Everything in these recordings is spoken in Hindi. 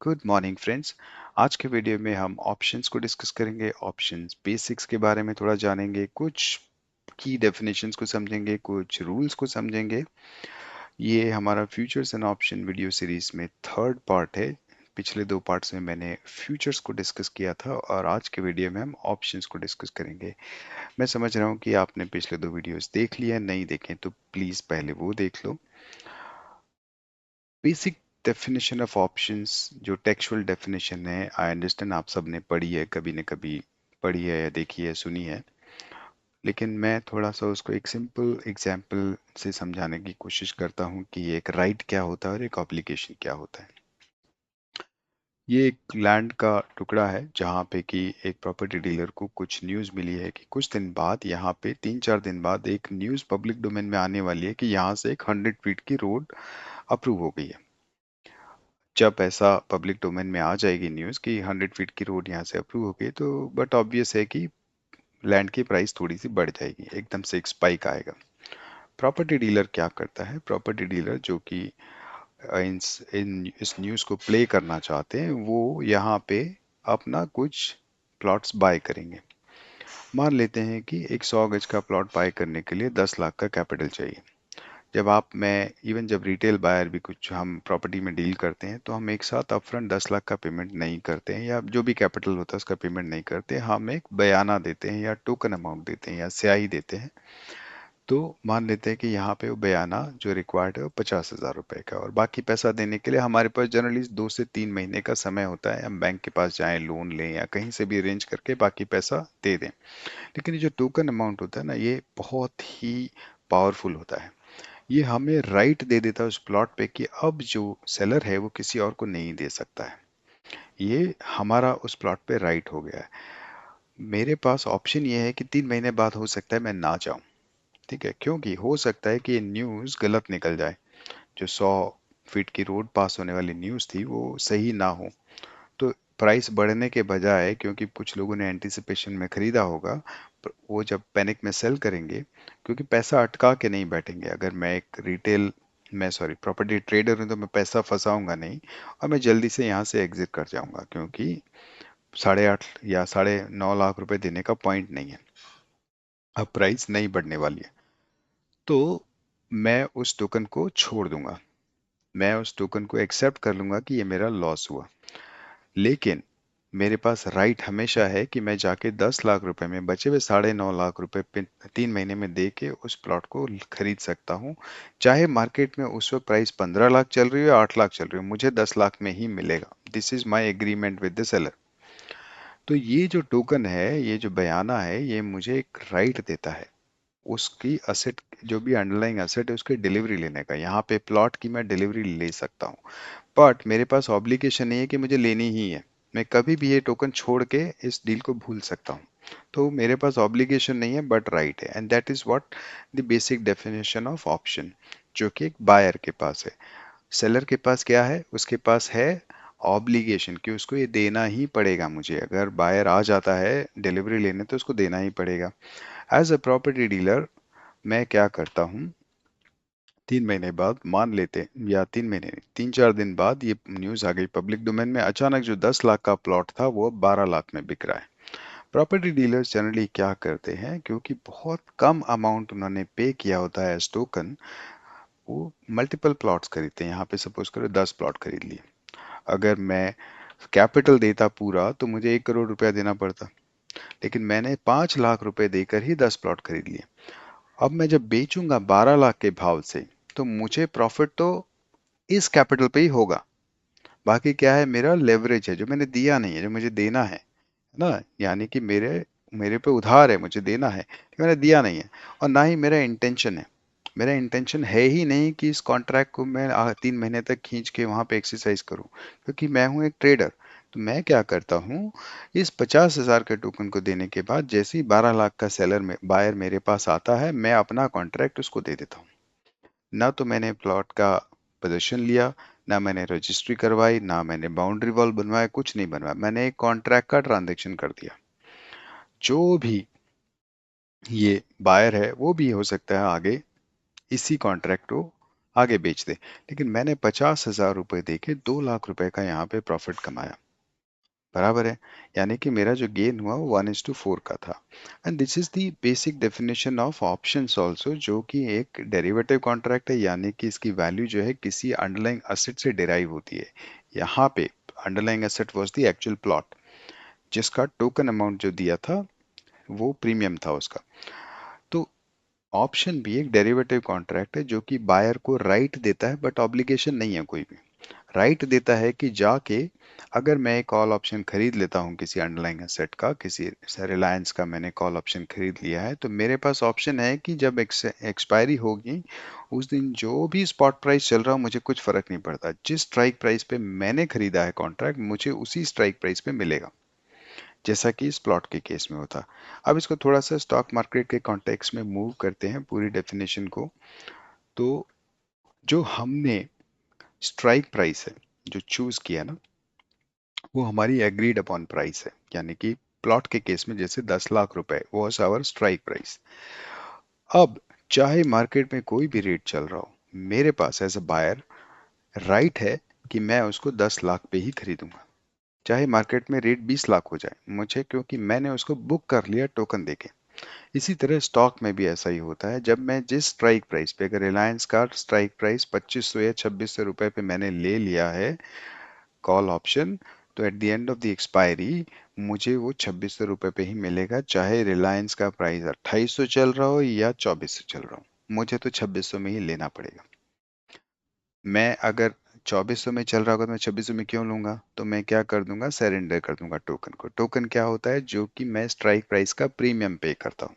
Good morning friends. आज के वीडियो में हम ऑप्शंस को डिस्कस करेंगे। ऑप्शंस बेसिक्स के बारे में थोड़ा जानेंगे, कुछ की डेफिनेशंस को समझेंगे, कुछ रूल्स को समझेंगे। ये हमारा futures and option video series में थर्ड पार्ट है। पिछले दो पार्ट्स में मैंने फ्यूचर्स को डिस्कस किया था और आज के वीडियो में हम ऑप्शंस को डिस्कस करेंगे। मैं समझ रहा हूँ कि आपने पिछले दो वीडियोस देख लिए हैं, नहीं देखें तो प्लीज़ पहले वो देख लो। बेसिक डेफिनेशन ऑफ ऑप्शंस जो टेक्सुअल डेफिनेशन है, आई अंडरस्टैंड आप सबने पढ़ी है, कभी न कभी पढ़ी है या देखी है, सुनी है। लेकिन मैं थोड़ा सा उसको एक सिंपल एग्जांपल से समझाने की कोशिश करता हूँ कि एक राइट क्या होता है और एक ऑब्लिगेशन क्या होता है। ये एक लैंड का टुकड़ा है जहाँ पे कि एक प्रॉपर्टी डीलर को कुछ न्यूज़ मिली है कि कुछ दिन बाद, यहाँ पे 3-4 दिन बाद एक न्यूज़ पब्लिक डोमेन में आने वाली है कि यहाँ से एक 100 फीट की रोड अप्रूव हो गई है। जब ऐसा पब्लिक डोमेन में आ जाएगी न्यूज़ कि 100 फीट की रोड यहाँ से अप्रूव हो गई, तो बट ऑब्वियस है कि लैंड की प्राइस थोड़ी सी बढ़ जाएगी, एकदम से एक स्पाइक आएगा। प्रॉपर्टी डीलर क्या करता है? प्रॉपर्टी डीलर जो कि इस न्यूज़ को प्ले करना चाहते हैं, वो यहाँ पे अपना कुछ प्लॉट्स बाय करेंगे। मान लेते हैं कि एक 100 गज का प्लॉट बाय करने के लिए 10 लाख का कैपिटल चाहिए। जब आप मैं इवन जब रिटेल बायर भी कुछ हम प्रॉपर्टी में डील करते हैं, तो हम एक साथ अपफ्रंट 10 लाख का पेमेंट नहीं करते हैं, या जो भी कैपिटल होता है उसका पेमेंट नहीं करते। हम एक बयाना देते हैं या टोकन अमाउंट देते हैं या स्याही देते हैं। तो मान लेते हैं कि यहाँ पे वो बयाना जो रिक्वायर्ड है वो 50,000 रुपए का, और बाकी पैसा देने के लिए हमारे पास जनरली 2 से 3 महीने का समय होता है। हम बैंक के पास जाएं, लोन लें या कहीं से भी अरेंज करके बाकी पैसा दे दें। लेकिन ये जो टोकन अमाउंट होता है ना, ये बहुत ही पावरफुल होता है। ये हमें राइट दे देता है उस प्लॉट पे कि अब जो सेलर है वो किसी और को नहीं दे सकता है। ये हमारा उस प्लॉट पे राइट हो गया है। मेरे पास ऑप्शन ये है कि 3 महीने बाद हो सकता है मैं ना जाऊं। ठीक है, क्योंकि हो सकता है कि ये न्यूज़ गलत निकल जाए। जो 100 फीट की रोड पास होने वाली न्यूज़ थी वो सही ना हो, तो प्राइस बढ़ने के बजाय, क्योंकि कुछ लोगों ने एंटिसिपेशन में खरीदा होगा, वो जब पैनिक में सेल करेंगे, क्योंकि पैसा अटका के नहीं बैठेंगे। अगर मैं एक रिटेल मैं सॉरी प्रॉपर्टी ट्रेडर हूं तो मैं पैसा फंसाऊंगा नहीं, और मैं जल्दी से यहाँ से एग्जिट कर जाऊंगा, क्योंकि 8.5 या 9.5 लाख रुपए देने का पॉइंट नहीं है। अब प्राइस नहीं बढ़ने वाली है, तो मैं उस टोकन को छोड़ दूंगा। मैं उस टोकन को एक्सेप्ट कर लूंगा कि ये मेरा लॉस हुआ। लेकिन मेरे पास राइट हमेशा है कि मैं जाके 10 लाख रुपए में बचे हुए 9.5 लाख रुपए 3 महीने में दे के उस प्लॉट को खरीद सकता हूँ। चाहे मार्केट में उस वक्त प्राइस 15 लाख चल रही हो या 8 लाख चल रही हो, मुझे 10 लाख में ही मिलेगा। This is my agreement with the seller. तो ये जो टोकन है, ये जो बयाना है, ये मुझे एक राइट देता है उसकी असेट, जो भी अंडरलाइंग असेट है उसकी डिलीवरी लेने का। यहाँ पे प्लॉट की मैं डिलीवरी ले सकता हूँ, बट मेरे पास ऑब्लिगेशन नहीं है कि मुझे लेनी ही है। मैं कभी भी ये टोकन छोड़ के इस डील को भूल सकता हूँ। तो मेरे पास ऑब्लिगेशन नहीं है बट राइट है, and that is what the basic definition of option, जो कि एक बायर के पास है। सेलर के पास क्या है? उसके पास है ऑब्लिगेशन, कि उसको ये देना ही पड़ेगा मुझे। अगर बायर आ जाता है डिलीवरी लेने तो उसको देना ही पड़ेगा। एज अ प्रॉपर्टी डीलर मैं क्या करता हूँ, 3 महीने बाद मान लेते हैं, या 3 महीने नहीं, 3-4 दिन बाद ये न्यूज़ आ गई पब्लिक डोमेन में, अचानक जो 10 लाख का प्लॉट था वो अब 12 लाख में बिक रहा है। प्रॉपर्टी डीलर्स जनरली क्या करते हैं, क्योंकि बहुत कम अमाउंट उन्होंने पे किया होता है एज टोकन, वो मल्टीपल प्लॉट्स खरीदते हैं। यहाँ पे सपोज करो 10 प्लॉट खरीद लिए। अगर मैं कैपिटल देता पूरा तो मुझे 1 करोड़ रुपया देना पड़ता, लेकिन मैंने 5 लाख रुपए देकर ही 10 प्लॉट खरीद लिए। अब मैं जब बेचूंगा 12 लाख के भाव से, तो मुझे प्रॉफिट तो इस कैपिटल पे ही होगा। बाकी क्या है? मेरा लेवरेज है जो मैंने दिया नहीं है, जो मुझे देना है ना। यानी कि मेरे मेरे पे उधार है, मुझे देना है, लेकिन मैंने दिया नहीं है। और ना ही मेरा इंटेंशन है। मेरा इंटेंशन है ही नहीं कि इस कॉन्ट्रैक्ट को मैं 3 महीने तक खींच के वहां पे एक्सरसाइज करूं, क्योंकि मैं हूं एक ट्रेडर। तो मैं क्या करता हूं, इस 50,000 के टोकन को देने के बाद जैसे ही 12 लाख का सेलर में बायर मेरे पास आता है, मैं अपना कॉन्ट्रैक्ट उसको दे देता हूँ। ना तो मैंने प्लॉट का पोजीशन लिया, ना मैंने रजिस्ट्री करवाई, ना मैंने बाउंड्री वॉल बनवाया, कुछ नहीं बनवाया। मैंने एक कॉन्ट्रैक्ट का ट्रांजेक्शन कर दिया। जो भी ये बायर है वो भी हो सकता है आगे इसी कॉन्ट्रैक्ट को आगे बेच दे। लेकिन मैंने 50,000 रुपए दे के 2 लाख रुपए का यहाँ पे प्रॉफिट कमाया, बराबर है। यानी कि मेरा जो गेन हुआ वो 1:4 का था। And this is the basic definition of options also, जो कि एक डेरिवेटिव कॉन्ट्रैक्ट है, यानी कि इसकी वैल्यू जो है किसी अंडरलाइंग एसेट से डिराइव होती है। यहाँ पे underlying asset was the actual plot, जिसका टोकन अमाउंट जो दिया था वो प्रीमियम था उसका। तो ऑप्शन भी एक डेरिवेटिव कॉन्ट्रैक्ट है जो कि बायर को राइट देता है, बट ऑब्लिगेशन नहीं है कोई भी। राइट देता है कि जाके अगर मैं एक कॉल ऑप्शन खरीद लेता हूँ किसी अंडरलाइंग एसेट का, किसी रिलायंस का मैंने कॉल ऑप्शन खरीद लिया है, तो मेरे पास ऑप्शन है कि जब एक्सपायरी होगी उस दिन जो भी स्पॉट प्राइस चल रहा हो मुझे कुछ फर्क नहीं पड़ता, जिस स्ट्राइक प्राइस पे मैंने खरीदा है कॉन्ट्रैक्ट मुझे उसी स्ट्राइक प्राइस पे मिलेगा, जैसा कि इस प्लॉट के केस में होता। अब इसको थोड़ा सा स्टॉक मार्केट के कॉन्टेक्स्ट में मूव करते हैं पूरी डेफिनेशन को। तो जो हमने स्ट्राइक प्राइस है जो चूज किया ना, वो हमारी एग्रीड अपॉन प्राइस है, यानी कि प्लॉट के केस में जैसे 10 लाख रुपए वॉज आवर स्ट्राइक प्राइस। अब चाहे मार्केट में कोई भी रेट चल रहा हो, मेरे पास एज अ बायर राइट है कि मैं उसको 10 लाख पे ही खरीदूंगा, चाहे मार्केट में रेट 20 लाख हो जाए मुझे, क्योंकि मैंने उसको बुक कर लिया टोकन देके। इसी तरह स्टॉक में भी ऐसा ही होता है, जब मैं जिस स्ट्राइक प्राइस पे, अगर रिलायंस का स्ट्राइक प्राइस 2500 या 2600 रुपए पे मैंने ले लिया है कॉल ऑप्शन, तो eight the end of the expiry मुझे वो 2600 रुपए पे ही मिलेगा, चाहे रिलायंस का प्राइस 2800 चल रहा हो या 2400 चल रहा हो, मुझे तो 2600 में ही लेना पड़ेगा। मैं अगर 2400 में चल रहा होगा तो मैं 2600 में क्यों लूंगा, तो मैं क्या कर दूंगा, सरेंडर कर दूंगा टोकन को। टोकन क्या होता है, जो कि मैं स्ट्राइक प्राइस का प्रीमियम पे करता हूँ,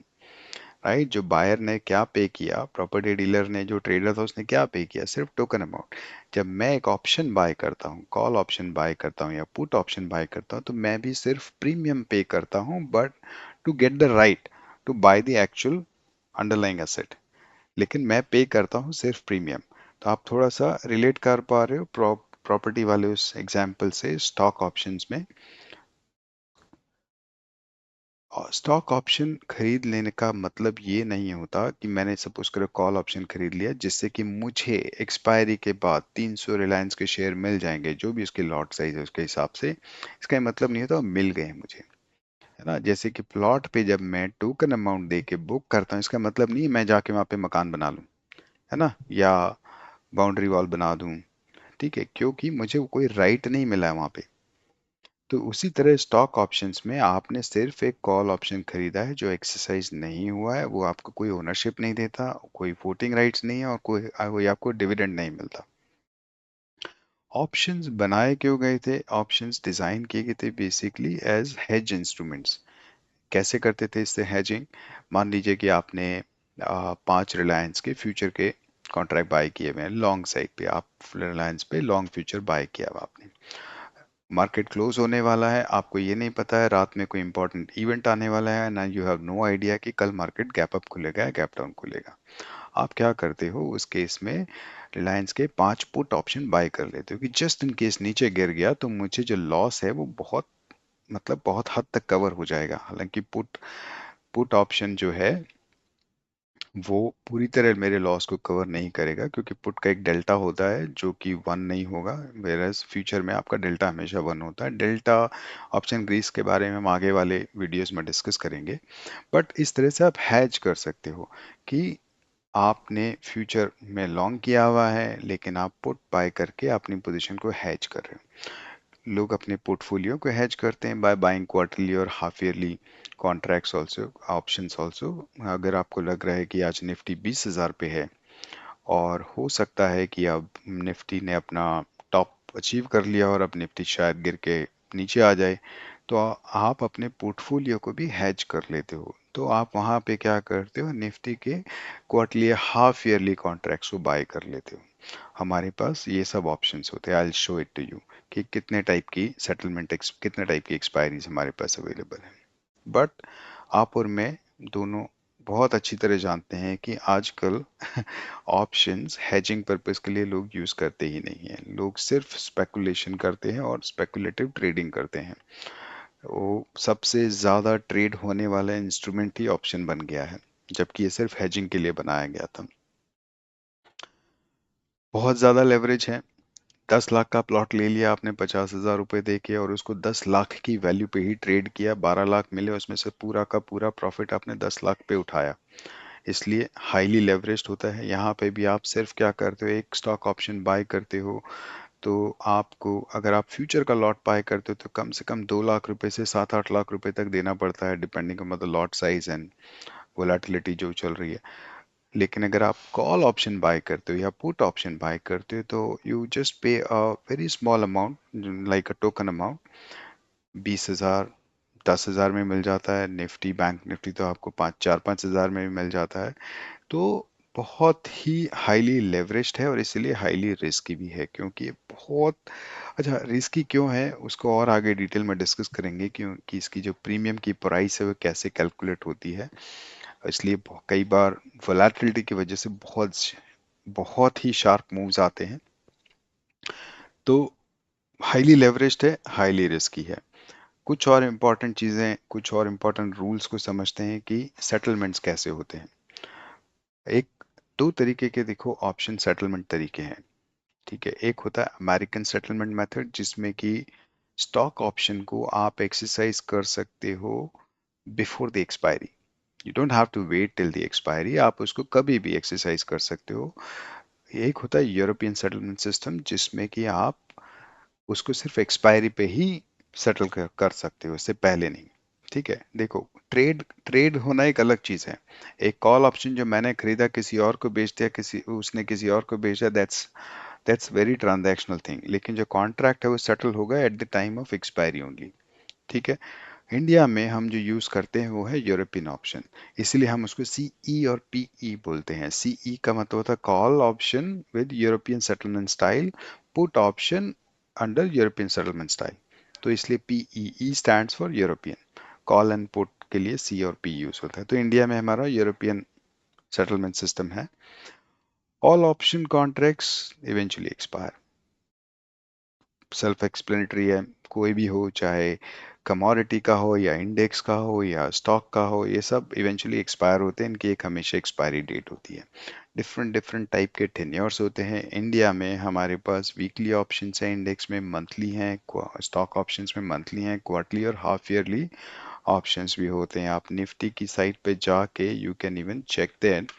राइट। जो बायर ने क्या पे किया, प्रॉपर्टी डीलर ने, जो ट्रेडर था उसने क्या पे किया, सिर्फ टोकन अमाउंट। जब मैं एक ऑप्शन बाय करता हूँ, कॉल ऑप्शन बाय करता हूँ या पुट ऑप्शन बाय करता हूँ, तो मैं भी सिर्फ प्रीमियम पे करता हूँ, but to get the right to buy the actual underlying asset, लेकिन मैं पे करता हूँ सिर्फ प्रीमियम। तो आप थोड़ा सा रिलेट कर पा रहे हो प्रॉपर्टी वाले उस एग्जाम्पल से स्टॉक ऑप्शंस में। स्टॉक ऑप्शन खरीद लेने का मतलब ये नहीं होता कि मैंने सपोज करो कॉल ऑप्शन खरीद लिया जिससे कि मुझे एक्सपायरी के बाद 300 रिलायंस के शेयर मिल जाएंगे, जो भी उसकी लॉट साइज है उसके हिसाब से। इसका ये मतलब नहीं होता वो मिल गए हैं मुझे, है ना। जैसे कि प्लॉट पे जब मैं टोकन अमाउंट दे के बुक करता हूँ, इसका मतलब नहीं है मैं जाके वहां पे मकान बना लूं, है ना, या बाउंड्री वॉल बना दूं, ठीक है, क्योंकि मुझे वो कोई राइट नहीं मिला है वहां पे। तो उसी तरह स्टॉक ऑप्शंस में आपने सिर्फ एक कॉल ऑप्शन खरीदा है जो एक्सरसाइज नहीं हुआ है, वो आपको कोई ओनरशिप नहीं देता, कोई वोटिंग राइट्स नहीं है, और कोई आपको डिविडेंड नहीं मिलता। ऑप्शंस बनाए क्यों गए थे, ऑप्शंस डिजाइन किए गए थे बेसिकली एज हेज इंस्ट्रूमेंट्स। कैसे करते थे इससे हेजिंग, मान लीजिए कि आपने 5 रिलायंस के फ्यूचर के कॉन्ट्रैक्ट बाय किए हुए हैं लॉन्ग साइड पे, आप रिलायंस पे लॉन्ग फ्यूचर बाय किया हुआ आपने, मार्केट क्लोज होने वाला है, आपको ये नहीं पता है रात में कोई इंपॉर्टेंट इवेंट आने वाला है ना, यू हैव नो आइडिया कि कल मार्केट गैप अप खुलेगा या गैप डाउन खुलेगा। आप क्या करते हो उस केस में, रिलायंस के 5 पुट ऑप्शन बाय कर लेते हो कि जस्ट इन केस नीचे गिर गया तो मुझे जो लॉस है वो बहुत, मतलब बहुत हद तक कवर हो जाएगा। हालांकि पुट पुट ऑप्शन जो है वो पूरी तरह मेरे लॉस को कवर नहीं करेगा, क्योंकि पुट का एक डेल्टा होता है जो कि 1 नहीं होगा, वेरएज फ्यूचर में आपका डेल्टा हमेशा 1 होता है। डेल्टा ऑप्शन ग्रीस के बारे में हम आगे वाले वीडियोस में डिस्कस करेंगे। बट इस तरह से आप हैज कर सकते हो कि आपने फ्यूचर में लॉन्ग किया हुआ है लेकिन आप पुट बाय करके अपनी पोजीशन को हैज कर रहे हो। लोग अपने पोर्टफोलियो को हेज करते हैं बाय बाइंग क्वार्टरली और half yearly contracts also, options also. अगर आपको लग रहा है कि आज निफ्टी 20,000 पे है और हो सकता है कि अब निफ्टी ने अपना टॉप अचीव कर लिया और अब निफ्टी शायद गिर के नीचे आ जाए, तो आप अपने पोर्टफोलियो को भी हैज कर लेते हो। तो आप वहाँ पे क्या करते हो, निफ्टी के क्वार्टरली हाफ ईयरली कॉन्ट्रैक्ट्स को बाय कर लेते हो। हमारे पास ये सब ऑप्शंस होते हैं, I will show it to you कि कितने टाइप की सेटलमेंट, कितने टाइप की एक्सपायरीज हमारे पास अवेलेबल है। बट आप और मैं दोनों बहुत अच्छी तरह जानते हैं कि आजकल ऑप्शंस हेजिंग पर्पस के लिए लोग यूज करते ही नहीं हैं, लोग सिर्फ स्पेकुलेशन करते हैं और स्पेकुलेटिव ट्रेडिंग करते हैं। वो सबसे ज्यादा ट्रेड होने वाला इंस्ट्रूमेंट ही ऑप्शन बन गया है, जबकि ये सिर्फ हेजिंग के लिए बनाया गया था। बहुत ज़्यादा लेवरेज है। 10 लाख का प्लॉट ले लिया आपने 50,000 रुपये दे के और उसको 10 लाख की वैल्यू पे ही ट्रेड किया, 12 लाख मिले उसमें से पूरा का पूरा प्रॉफिट आपने 10 लाख पे उठाया। इसलिए हाईली लेवरेज्ड होता है। यहाँ पे भी आप सिर्फ क्या करते हो, एक स्टॉक ऑप्शन बाय करते हो, तो आपको अगर आप फ्यूचर का लॉट बाय करते हो तो कम से कम 2 लाख रुपए से 7-8 लाख रुपए तक देना पड़ता है, depending on the lot size and volatility जो चल रही है। लेकिन अगर आप कॉल ऑप्शन बाय करते हो या पुट ऑप्शन बाय करते हो तो यू जस्ट पे a very small amount like a token amount. 20,000, 10,000 में मिल जाता है। निफ्टी, बैंक निफ्टी तो आपको 5-4-5 हज़ार में भी मिल जाता है। तो बहुत ही हाईली लेवरेज्ड है और इसीलिए हाईली रिस्की भी है, क्योंकि ये बहुत अच्छा रिस्की क्यों है उसको और आगे डिटेल में डिस्कस करेंगे, क्योंकि इसकी जो प्रीमियम की प्राइस है वो कैसे कैलकुलेट होती है। इसलिए कई बार वोलेटिलिटी की वजह से बहुत ही शार्प मूव्स आते हैं। तो हाईली लेवरेज्ड है, हाईली रिस्की है। कुछ और इम्पोर्टेंट चीज़ें, कुछ और इम्पोर्टेंट रूल्स को समझते हैं कि सेटलमेंट्स कैसे होते हैं। एक दो तरीके के देखो ऑप्शन सेटलमेंट तरीके हैं। ठीक है, एक होता है अमेरिकन सेटलमेंट मेथड, जिसमें कि स्टॉक ऑप्शन को आप एक्सरसाइज कर सकते हो before the expiry. You don't have to wait till the expiry, आप उसको कभी भी एक्सरसाइज कर सकते हो। एक होता है यूरोपियन सेटलमेंट सिस्टम, जिसमें कि आप उसको सिर्फ एक्सपायरी पे ही सेटल कर सकते हो, उससे पहले नहीं। ठीक है, देखो ट्रेड ट्रेड होना एक अलग चीज है। एक कॉल ऑप्शन जो मैंने खरीदा किसी और को बेच दिया, किसी उसने किसी और को बेचा, दैट्स वेरी ट्रांजैक्शनल थिंग। लेकिन जो कॉन्ट्रैक्ट है वो सेटल होगा eight the time of expiry only. ठीक है। इंडिया में हम जो यूज करते हैं वो है यूरोपियन ऑप्शन, इसलिए हम उसको सीई और पीई बोलते हैं। सीई का मतलब होता है call option with European settlement style, put option under European settlement style. तो इसलिए PEE stands for European. Call and put के लिए सी और पी यूज होता है। तो इंडिया में हमारा यूरोपियन सेटलमेंट सिस्टम है। All option contracts eventually expire, self explanatory है। कोई भी हो, चाहे कमोडिटी का हो या इंडेक्स का हो या स्टॉक का हो, ये सब इवेंचुअली एक्सपायर होते हैं। इनकी एक हमेशा एक्सपायरी डेट होती है। डिफरेंट डिफरेंट टाइप के टेन्योर्स होते हैं। इंडिया में हमारे पास वीकली ऑप्शंस हैं, इंडेक्स में मंथली हैं, स्टॉक ऑप्शंस में मंथली हैं, क्वार्टरली और हाफ ईयरली ऑप्शंस भी होते हैं। आप निफ्टी की साइट पे जाके you can even check that.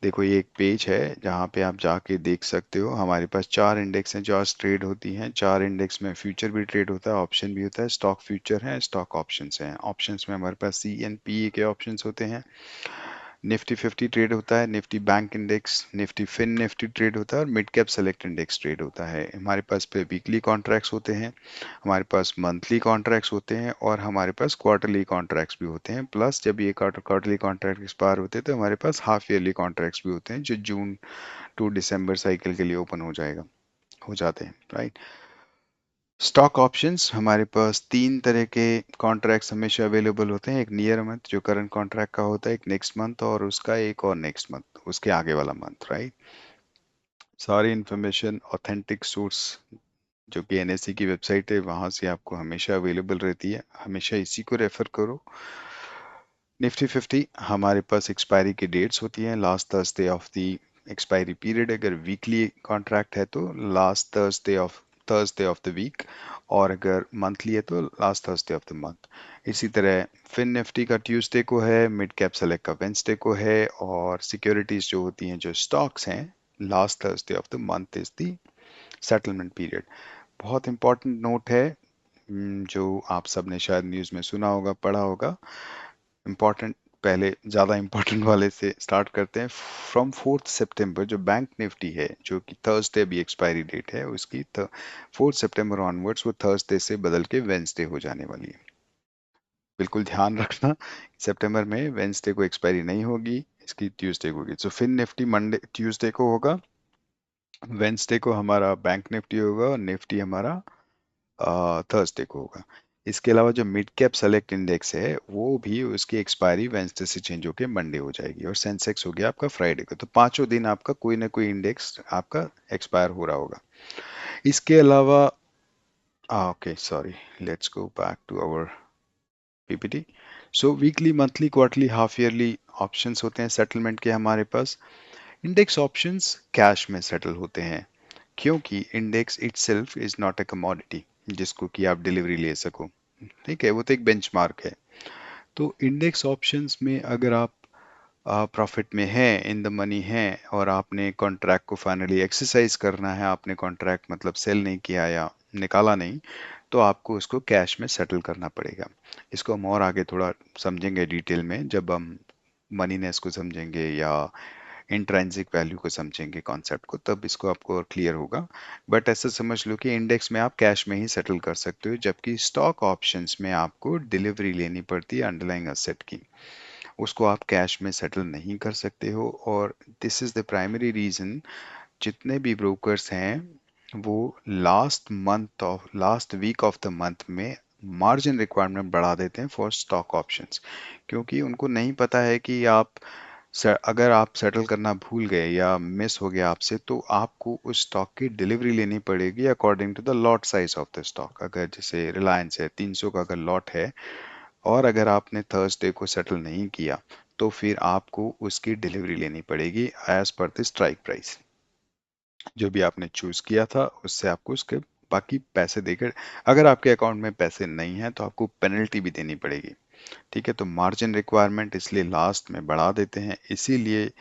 देखो ये एक पेज है जहाँ पे आप जाके देख सकते हो। हमारे पास 4 इंडेक्स हैं जो आज ट्रेड होती हैं। 4 इंडेक्स में फ्यूचर भी ट्रेड होता है, ऑप्शन भी होता है, स्टॉक फ्यूचर है, स्टॉक ऑप्शंस हैं। ऑप्शंस में हमारे पास सी एन पी ए के ऑप्शंस होते हैं। निफ्टी 50 ट्रेड होता है, Nifty bank index, Nifty fin Nifty trade होता है और mid cap select index trade होता है। हमारे पास पे वीकली कॉन्ट्रैक्ट्स होते हैं, हमारे पास मंथली कॉन्ट्रैक्ट्स होते हैं और हमारे पास क्वार्टरली कॉन्ट्रैक्ट्स भी होते हैं। प्लस जब ये क्वार्टरली कॉन्ट्रैक्ट एक्सपायर होते हैं तो हमारे पास हाफ ईयरली कॉन्ट्रैक्ट्स भी होते हैं, जो जून टू दिसंबर साइकिल के लिए ओपन हो जाते हैं, राइट। स्टॉक ऑप्शंस हमारे पास 3 तरह के कॉन्ट्रैक्ट्स हमेशा अवेलेबल होते हैं। एक नियर मंथ जो करंट कॉन्ट्रैक्ट का होता है, एक नेक्स्ट मंथ और उसका एक और नेक्स्ट मंथ उसके आगे वाला मंथ, राइट। सारी इंफॉर्मेशन ऑथेंटिक सोर्स जो कि एनएससी की वेबसाइट है वहां से आपको हमेशा अवेलेबल रहती है, हमेशा इसी को रेफर करो। निफ्टी 50 हमारे पास एक्सपायरी की डेट्स होती हैं, last Thursday of the expiry period. अगर वीकली कॉन्ट्रैक्ट है तो last Thursday of the week, और अगर मंथली है तो last Thursday of the month. इसी तरह फिन निफ्टी का ट्यूसडे को है, मिड कैप सेलेक्ट का वेंसडे को है, और सिक्योरिटीज जो होती हैं जो स्टॉक्स हैं, last Thursday of the month is the settlement period. बहुत इंपॉर्टेंट नोट है, जो आप सबने शायद न्यूज़ में सुना होगा, पढ़ा होगा। इम्पॉर्टेंट, पहले ज़्यादा इम्पोर्टेंट वाले से स्टार्ट करते हैं। फ्रॉम 4 सितंबर जो बैंक निफ्टी है, जो कि थर्सडे भी एक्सपायरी डेट है उसकी, 4 सितंबर ऑनवर्ड्स वो थर्सडे से बदल के वेंसडे हो जाने वाली है। बिल्कुल ध्यान रखना, सितंबर में वेंसडे को एक्सपायरी नहीं होगी, इसकी ट्यूसडे को होगी। तो फिर निफ्टी मंडे ट्यूसडे को होगा, वेंसडे को हमारा बैंक निफ्टी होगा और निफ्टी हमारा थर्सडे को होगा। इसके अलावा जो मिड कैप सेलेक्ट इंडेक्स है वो भी उसकी एक्सपायरी वेंसडे से चेंज होकर मंडे हो जाएगी, और सेंसेक्स हो गया आपका फ्राइडे को। तो पांचों दिन आपका कोई ना कोई इंडेक्स आपका एक्सपायर हो रहा होगा। इसके अलावा okay sorry, let's go back to our PPT. So weekly, monthly, quarterly, half yearly options होते हैं सेटलमेंट के हमारे पास। इंडेक्स ऑप्शंस कैश में सेटल होते हैं, क्योंकि index itself is not a commodity जिसको कि आप डिलीवरी ले सको। ठीक है, वो तो एक बेंचमार्क है। तो इंडेक्स ऑप्शंस में अगर आप प्रॉफिट में है, इन द मनी है, और आपने कॉन्ट्रैक्ट को फाइनली एक्सरसाइज करना है, आपने कॉन्ट्रैक्ट मतलब सेल नहीं किया या निकाला नहीं, तो आपको उसको कैश में सेटल करना पड़ेगा। इसको हम और आगे थोड़ा समझेंगे डिटेल में जब हम मनीनेस को समझेंगे या इंट्रांसिक वैल्यू को समझेंगे कॉन्सेप्ट को, तब इसको आपको और क्लियर होगा। बट ऐसा समझ लो कि इंडेक्स में आप कैश में ही सेटल कर सकते हो, जबकि स्टॉक ऑप्शंस में आपको डिलीवरी लेनी पड़ती है अंडरलाइंग असेट की, उसको आप कैश में सेटल नहीं कर सकते हो। और this is the primary reason जितने भी ब्रोकर्स हैं वो last week of the month में मार्जिन रिक्वायरमेंट बढ़ा देते हैं फॉर स्टॉक ऑप्शंस, क्योंकि उनको नहीं पता है कि अगर आप सेटल करना भूल गए या मिस हो गया आपसे, तो आपको उस स्टॉक की डिलीवरी लेनी पड़ेगी according to the lot size of the stock. अगर जैसे रिलायंस है, 300 का अगर लॉट है, और अगर आपने थर्सडे को सेटल नहीं किया, तो फिर आपको उसकी डिलीवरी लेनी पड़ेगी as per the strike price जो भी आपने चूज किया था, उससे आपको उसके बाकी पैसे देकर, अगर आपके अकाउंट में पैसे नहीं है तो आपको पेनल्टी भी देनी पड़ेगी। ठीक है, तो मार्जिन रिक्वायरमेंट इसलिए लास्ट में बढ़ा देते हैं। इसीलिए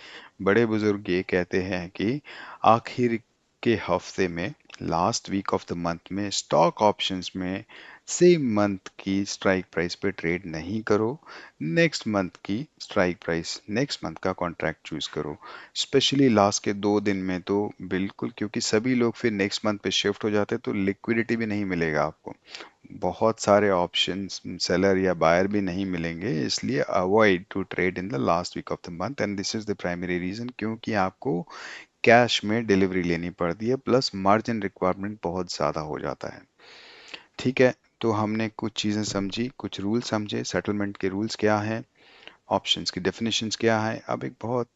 बड़े बुजुर्ग ये कहते हैं कि आखिर के हफ्ते में, last week of the month में, स्टॉक ऑप्शंस में सेम मंथ की स्ट्राइक प्राइस पे ट्रेड नहीं करो, नेक्स्ट मंथ की स्ट्राइक प्राइस, नेक्स्ट मंथ का कॉन्ट्रैक्ट चूज करो। स्पेशली लास्ट के 2 दिन में तो बिल्कुल, क्योंकि सभी लोग फिर नेक्स्ट मंथ पे शिफ्ट हो जाते हैं, तो लिक्विडिटी भी नहीं मिलेगा आपको, बहुत सारे ऑप्शंस सेलर या बायर भी नहीं मिलेंगे, इसलिए avoid to trade in the last week of the month, and this is the primary reason, क्योंकि आपको कैश में डिलीवरी लेनी पड़ती है, प्लस मार्जिन रिक्वायरमेंट बहुत ज़्यादा हो जाता है। ठीक है, तो हमने कुछ चीज़ें समझी, कुछ रूल समझे, सेटलमेंट के रूल्स क्या हैं, ऑप्शंस की डेफिनेशंस क्या है। अब एक बहुत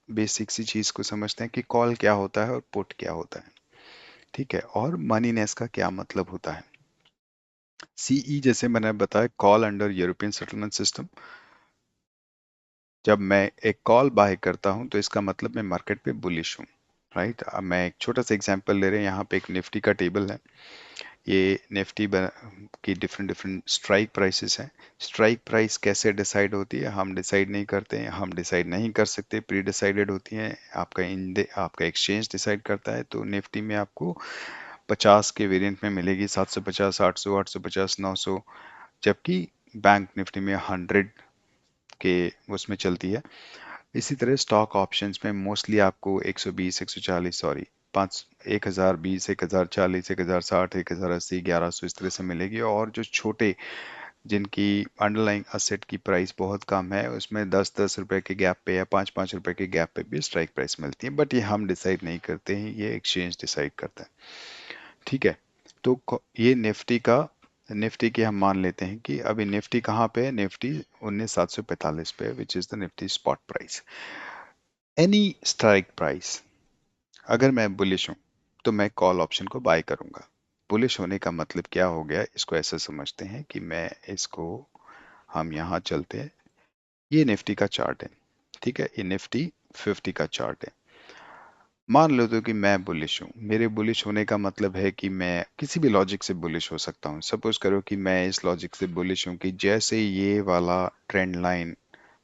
बेसिक सी चीज़ को समझते हैं कि कॉल क्या होता है और पुट क्या होता है। ठीक है, और मनीनेस का क्या मतलब होता है। सीई जैसे मैंने बताया, call under European settlement system, जब मैं एक कॉल बाय करता हूं तो इसका मतलब मैं मार्केट पे बुलिश हूं। राइट, अब मैं एक छोटा सा एग्जांपल ले रहे हैं, यहाँ पे एक निफ्टी का टेबल है। ये निफ्टी की डिफरेंट डिफरेंट स्ट्राइक प्राइसेस हैं। स्ट्राइक प्राइस कैसे डिसाइड होती है, हम डिसाइड नहीं करते हैं, हम डिसाइड नहीं कर सकते, प्री डिसाइडेड होती हैं, आपका एक्सचेंज डिसाइड करता है। तो निफ्टी में आपको 50 के वेरिएंट में मिलेगी, 750, 800, 850, 900, जबकि बैंक निफ्टी में 100 के उसमें चलती है। इसी तरह स्टॉक ऑप्शंस में मोस्टली आपको 120, 140, सॉरी, 1020, 1040, 1060, 1080, 1100 इस तरह से मिलेगी। और जो छोटे, जिनकी अंडरलाइंग असेट की प्राइस बहुत कम है, उसमें 10-10 रुपए के गैप पे या 5-5 रुपए के गैप पे भी स्ट्राइक प्राइस मिलती है, बट ये हम डिसाइड नहीं करते हैं, ये एक्सचेंज डिसाइड करता है। ठीक है, तो ये निफ्टी की हम मान लेते हैं कि अभी निफ्टी कहाँ पे है, निफ्टी 19745 पे है, which is the Nifty spot price. Any strike price, अगर मैं बुलिश हूँ तो मैं कॉल ऑप्शन को बाय करूंगा। बुलिश होने का मतलब क्या हो गया, इसको ऐसे समझते हैं कि मैं इसको, हम यहाँ चलते हैं, ये निफ्टी का चार्ट है। ठीक है, ये निफ्टी 50 का चार्ट है। मान लो तो कि मैं बुलिश हूँ, मेरे बुलिश होने का मतलब है कि मैं किसी भी लॉजिक से बुलिश हो सकता हूँ। सपोज करो कि मैं इस लॉजिक से बुलिश हूँ कि जैसे ये वाला ट्रेंड लाइन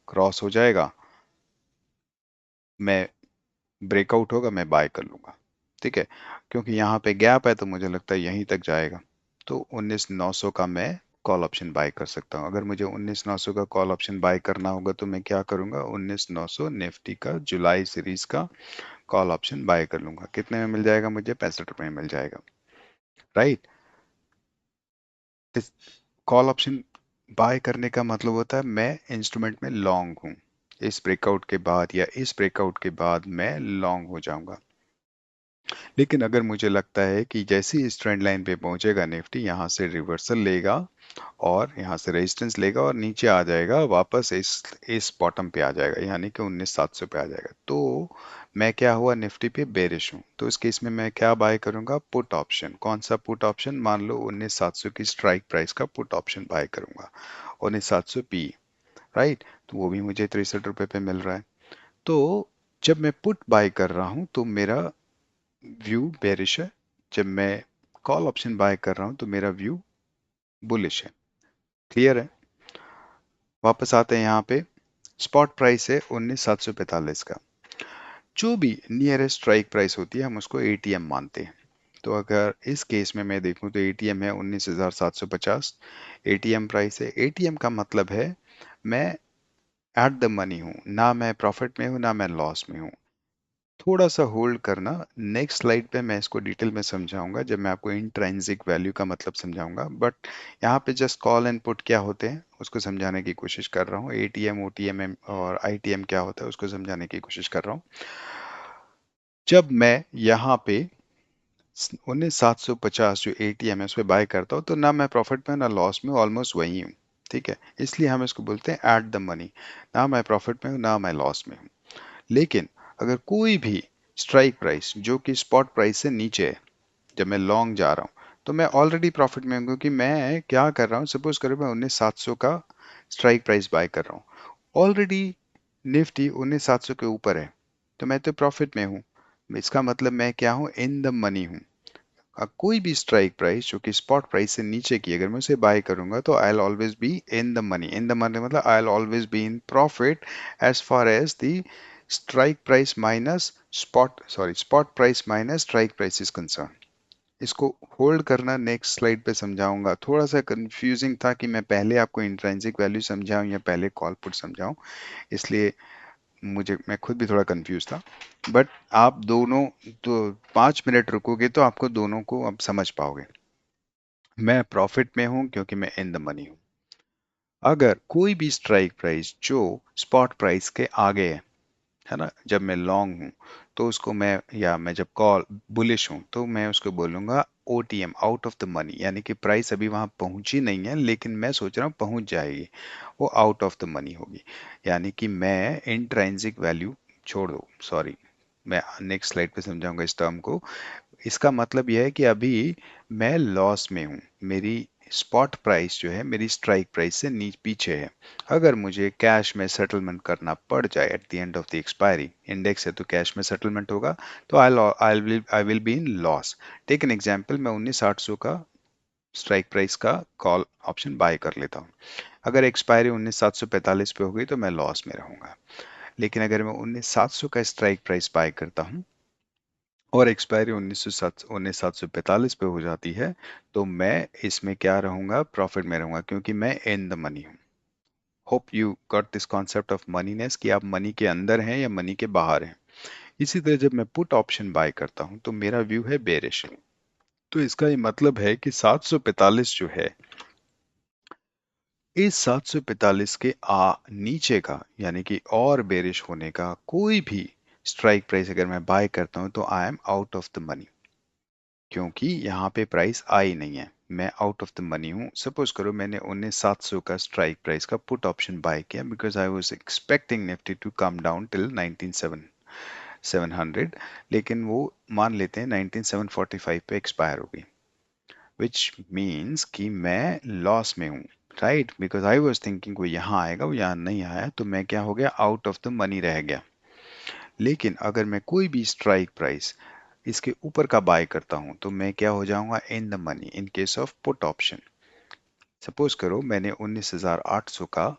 क्रॉस हो जाएगा, मैं ब्रेकआउट होगा, मैं बाय कर लूंगा। ठीक है, क्योंकि यहाँ पे गैप है तो मुझे लगता है यहीं तक जाएगा, तो 19900 का मैं कॉल ऑप्शन बाय कर सकता हूँ। अगर मुझे 19900 का कॉल ऑप्शन बाय करना होगा तो मैं क्या करूंगा, 19900 निफ्टी का जुलाई सीरीज का कॉल ऑप्शन बाय कर लूंगा। कितने में मिल जाएगा मुझे, 65 रुपए में मिल जाएगा। राइट, कॉल ऑप्शन बाय करने का मतलब होता है मैं इंस्ट्रूमेंट में लॉन्ग हूँ, इस ब्रेकआउट के बाद या इस ब्रेकआउट के बाद मैं लॉन्ग हो जाऊंगा। लेकिन अगर मुझे लगता है कि जैसे ही इस ट्रेंड लाइन पे पहुंचेगा निफ्टी, यहाँ से रिवर्सल लेगा और यहाँ से रेजिस्टेंस लेगा और नीचे आ जाएगा वापस, इस बॉटम पे आ जाएगा, यानी कि 19700 पे आ जाएगा, तो मैं क्या हुआ, निफ्टी पे बेरिश हूँ। तो इस केस में मैं क्या बाय करूंगा, पुट ऑप्शन। कौन सा पुट ऑप्शन, मान लो 19700 की स्ट्राइक प्राइस का पुट ऑप्शन बाय करूंगा, 19700 पी। राइट, तो वो भी मुझे 63 रुपए पे मिल रहा है। तो जब मैं पुट बाय कर रहा हूं तो मेरा व्यू बेरिश है, जब मैं कॉल ऑप्शन बाय कर रहा हूं तो मेरा व्यू बुलिश है। क्लियर है? वापस आते हैं यहाँ पे। स्पॉट प्राइस है 19,745 का। जो भी नियरेस्ट स्ट्राइक प्राइस होती है हम उसको एटीएम मानते हैं। तो अगर इस केस में मैं देखूं तो एटीएम है 19,750। एटीएम प्राइस है, एटीएम का मतलब है मैं एट द मनी हूं, ना मैं प्रॉफिट में हूं ना मैं लॉस में हूं। थोड़ा सा होल्ड करना, नेक्स्ट स्लाइड पे मैं इसको डिटेल में समझाऊंगा जब मैं आपको इंट्रिंसिक वैल्यू का मतलब समझाऊंगा, बट यहाँ पे जस्ट कॉल एंड पुट क्या होते हैं उसको समझाने की कोशिश कर रहा हूँ। एटीएम, ओटीएम और आईटीएम क्या होता है उसको समझाने की कोशिश कर रहा हूँ। जब मैं यहाँ पे 19,750 जो एटीएम है उस पर बाय करता हूँ तो ना मैं प्रॉफिट में ना लॉस में, ऑलमोस्ट वही हूँ। ठीक है, इसलिए हम इसको बोलते हैं एट द मनी। ना मैं प्रॉफिट में हूँ ना मैं लॉस में हूँ। लेकिन अगर कोई भी स्ट्राइक प्राइस जो कि स्पॉट प्राइस से नीचे है, जब मैं लॉन्ग जा रहा हूँ तो मैं ऑलरेडी प्रॉफिट में हूँ, क्योंकि मैं क्या कर रहा हूँ, सपोज करो मैं 19,700 का स्ट्राइक प्राइस बाय कर रहा हूँ, ऑलरेडी निफ्टी 19,700 के ऊपर है, तो मैं तो प्रॉफिट में हूँ। इसका मतलब मैं क्या हूँ, इन द मनी हूँ। कोई भी स्ट्राइक प्राइस जो कि स्पॉट प्राइस से नीचे की अगर मैं उसे बाय करूंगा तो I will always be in the money. In the money मतलब I will always be in profit as far as the strike price minus spot price minus strike price is concern. इसको होल्ड करना, नेक्स्ट स्लाइड पे समझाऊंगा। थोड़ा सा कंफ्यूजिंग था कि मैं पहले आपको इंट्रिंसिक वैल्यू समझाऊं या पहले कॉल पुट समझाऊं, इसलिए मैं खुद भी थोड़ा कंफ्यूज था। बट आप दोनों तो 5 मिनट रुकोगे तो आपको दोनों को अब समझ पाओगे। मैं प्रॉफिट में हूं क्योंकि मैं इन द मनी हूं। अगर कोई भी स्ट्राइक प्राइस जो स्पॉट प्राइस के आगे है ना, जब मैं लॉन्ग हूं तो उसको मैं, या मैं जब कॉल बुलिश हूं तो मैं उसको बोलूंगा OTM, out of the money, यानी कि प्राइस अभी वहां पहुंची नहीं है लेकिन मैं सोच रहा हूं पहुंच जाएगी, वो आउट ऑफ द मनी होगी। यानी कि मैं इंट्रांसिक वैल्यू छोड़ दो, सॉरी, मैं नेक्स्ट स्लाइड पे समझाऊंगा इस टर्म को। इसका मतलब यह है कि अभी मैं लॉस में हूँ, मेरी स्पॉट प्राइस जो है मेरी स्ट्राइक प्राइस से नीचे पीछे है। अगर मुझे कैश में सेटलमेंट करना पड़ जाए at the end of the expiry, index है तो कैश में सेटलमेंट होगा, तो I will be in loss. Take an example, मैं 19,800 का स्ट्राइक प्राइस का कॉल ऑप्शन बाय कर लेता हूँ। अगर एक्सपायरी 19,745 पे हो गई तो मैं लॉस में रहूंगा। लेकिन अगर मैं 19,700 का स्ट्राइक प्राइस बाय करता हूँ और एक्सपायरी 19,745 पे हो जाती है तो मैं इसमें क्या रहूंगा, प्रॉफिट में रहूंगा, क्योंकि मैं इन द मनी हूँ। Hope you got this concept of moneyness, कि आप मनी के अंदर हैं या मनी के बाहर हैं। इसी तरह जब मैं पुट ऑप्शन बाय करता हूं तो मेरा व्यू है बेरिश। तो इसका ये मतलब है कि 745 जो है, इस 745 के नीचे का यानी कि और बेरिश होने का कोई भी स्ट्राइक प्राइस अगर मैं बाय करता हूं तो I am out of the money, क्योंकि यहाँ पे प्राइस आई नहीं है, मैं आउट ऑफ द मनी हूँ। सपोज करो मैंने 19,700 का स्ट्राइक प्राइस का पुट ऑप्शन बाय किया because I was expecting Nifty to come down till 19,700, लेकिन वो मान लेते हैं 19,745 पे एक्सपायर हो गई, विच मीन्स कि मैं लॉस में हूँ, right, because I was thinking वो यहाँ आएगा, वो यहाँ नहीं आया, तो मैं क्या हो गया, आउट ऑफ द मनी रह गया। लेकिन अगर मैं कोई भी स्ट्राइक प्राइस इसके ऊपर का बाय करता हूं तो मैं क्या हो जाऊंगा, इन the money in case of put option. Suppose करो मैंने 19,800 का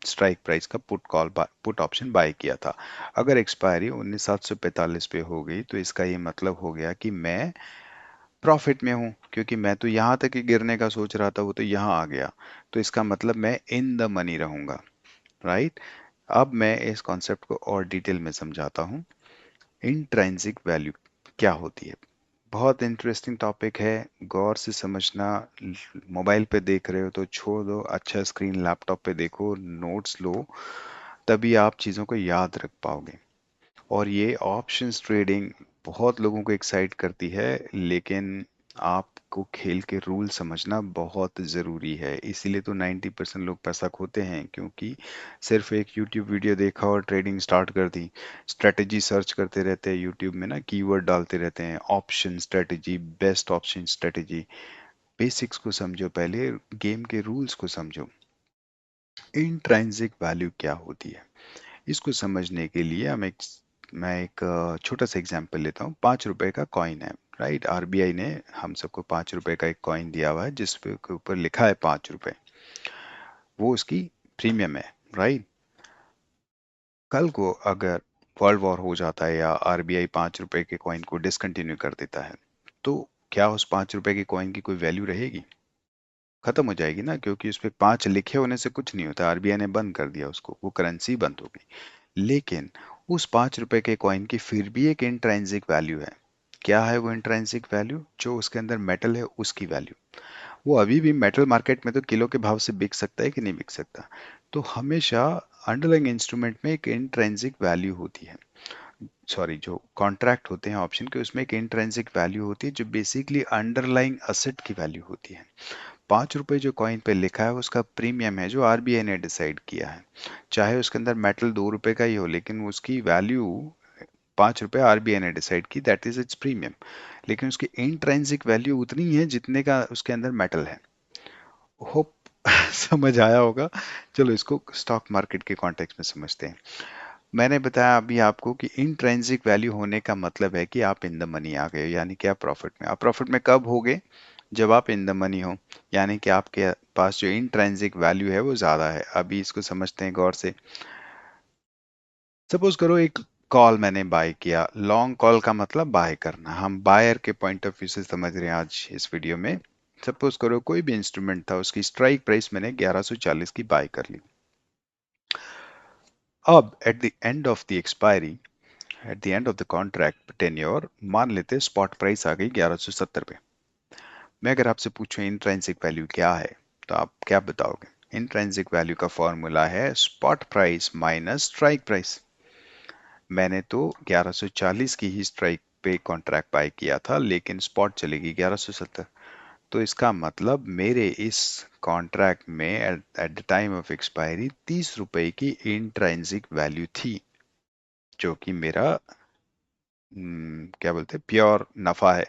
स्ट्राइक प्राइस का पुट ऑप्शन बाय किया था। अगर एक्सपायरी 19,745 पे हो गई तो इसका ये मतलब हो गया कि मैं प्रॉफिट में हूँ, क्योंकि मैं तो यहाँ तक ही गिरने का सोच रहा था, वो तो यहाँ आ गया, तो इसका मतलब मैं इन द मनी रहूंगा, राइट। अब मैं इस कॉन्सेप्ट को और डिटेल में समझाता हूँ। इंट्रिंसिक वैल्यू क्या होती है, बहुत इंटरेस्टिंग टॉपिक है, गौर से समझना। मोबाइल पे देख रहे हो तो छोड़ दो, अच्छा स्क्रीन लैपटॉप पे देखो, नोट्स लो, तभी आप चीज़ों को याद रख पाओगे। और ये ऑप्शंस ट्रेडिंग बहुत लोगों को एक्साइट करती है, लेकिन आपको खेल के रूल समझना बहुत ज़रूरी है। इसीलिए तो 90% लोग पैसा खोते हैं, क्योंकि सिर्फ एक यूट्यूब वीडियो देखा और ट्रेडिंग स्टार्ट कर दी। स्ट्रेटजी सर्च करते रहते हैं यूट्यूब में ना, कीवर्ड डालते रहते हैं, option strategy, best option strategy. Basics को समझो, पहले गेम के रूल्स को समझो। इंट्रिंसिक वैल्यू क्या होती है? इसको समझने के लिए मैं एक छोटा सा एग्जांपल लेता हूँ। 5 रुपए का कॉइन है, राइट। आरबीआई ने हम सबको 5 रुपए का एक कॉइन दिया हुआ है जिस पे के ऊपर लिखा है 5 रुपए, वो उसकी प्रीमियम है, राइट। कल को अगर वर्ल्ड वॉर हो जाता है या आरबीआई 5 रुपए के कॉइन को डिसकंटिन्यू कर देता है, तो क्या उस 5 रुपए के कॉइन की कोई वैल्यू रहेगी? खत्म हो जाएगी ना, क्योंकि उस पे 5 लिखे होने से कुछ नहीं होता, आरबीआई ने बंद कर दिया उसको, वो करेंसी बंद हो गई। लेकिन उस 5 रुपए के कॉइन की फिर भी एक इंट्रिंसिक वैल्यू है। क्या है वो इंट्रिंसिक वैल्यू? जो उसके अंदर मेटल है उसकी वैल्यू। वो अभी भी मेटल मार्केट में तो किलो के भाव से बिक सकता है कि नहीं बिक सकता। तो हमेशा अंडरलाइंग इंस्ट्रूमेंट में एक इंट्रिंसिक वैल्यू होती है, सॉरी जो कॉन्ट्रैक्ट होते हैं ऑप्शन के, उसमें एक इंट्रिंसिक वैल्यू होती है जो बेसिकली अंडरलाइंग असेट की वैल्यू होती है। 5 रुपए जो कॉइन पे लिखा है उसका प्रीमियम है जो आरबीआई ने डिसाइड किया है। चाहे उसके अंदर मेटल 2 रुपए का ही हो, लेकिन उसकी वैल्यू 5 रुपए आरबीआई ने डिसाइड की, दैट इज इट्स प्रीमियम। लेकिन उसकी इंट्रिंसिक वैल्यू उतनी ही है जितने का उसके अंदर मेटल है। होप समझ आया होगा। चलो इसको स्टॉक मार्केट के कॉन्टेक्स्ट में समझते हैं। मैंने बताया अभी आपको कि इंट्रिंसिक वैल्यू होने का मतलब है कि आप इन द मनी आ गए, यानी कि आप प्रॉफिट में। आप प्रॉफिट में कब होगे? जब आप इन द मनी हो, यानी कि आपके पास जो इंट्रिंसिक वैल्यू है वो ज्यादा है। अभी इसको समझते हैं गौर से। सपोज करो एक कॉल मैंने बाय किया। लॉन्ग कॉल का मतलब बाय करना, हम बायर के पॉइंट ऑफ व्यू से समझ रहे हैं आज इस वीडियो में। सपोज करो कोई भी इंस्ट्रूमेंट था, उसकी स्ट्राइक प्राइस मैंने 1140 की बाय कर ली। अब eight the end of the expiry, eight the end of the contract tenure, मान लेते स्पॉट प्राइस आ गई 1170 पे। मैं अगर आपसे पूछूं इंट्रिंसिक वैल्यू क्या है, तो आप क्या बताओगे? इंट्रिंसिक वैल्यू का फॉर्मूला है spot price minus strike price. मैंने तो 1140 की ही स्ट्राइक पे कॉन्ट्रैक्ट बाय किया था, लेकिन स्पॉट चलेगी 1170। तो इसका मतलब मेरे इस कॉन्ट्रैक्ट में eight the time of expiry 30 रुपए की इंट्रिंसिक वैल्यू थी, जो कि मेरा क्या बोलते हैं, प्योर नफा है।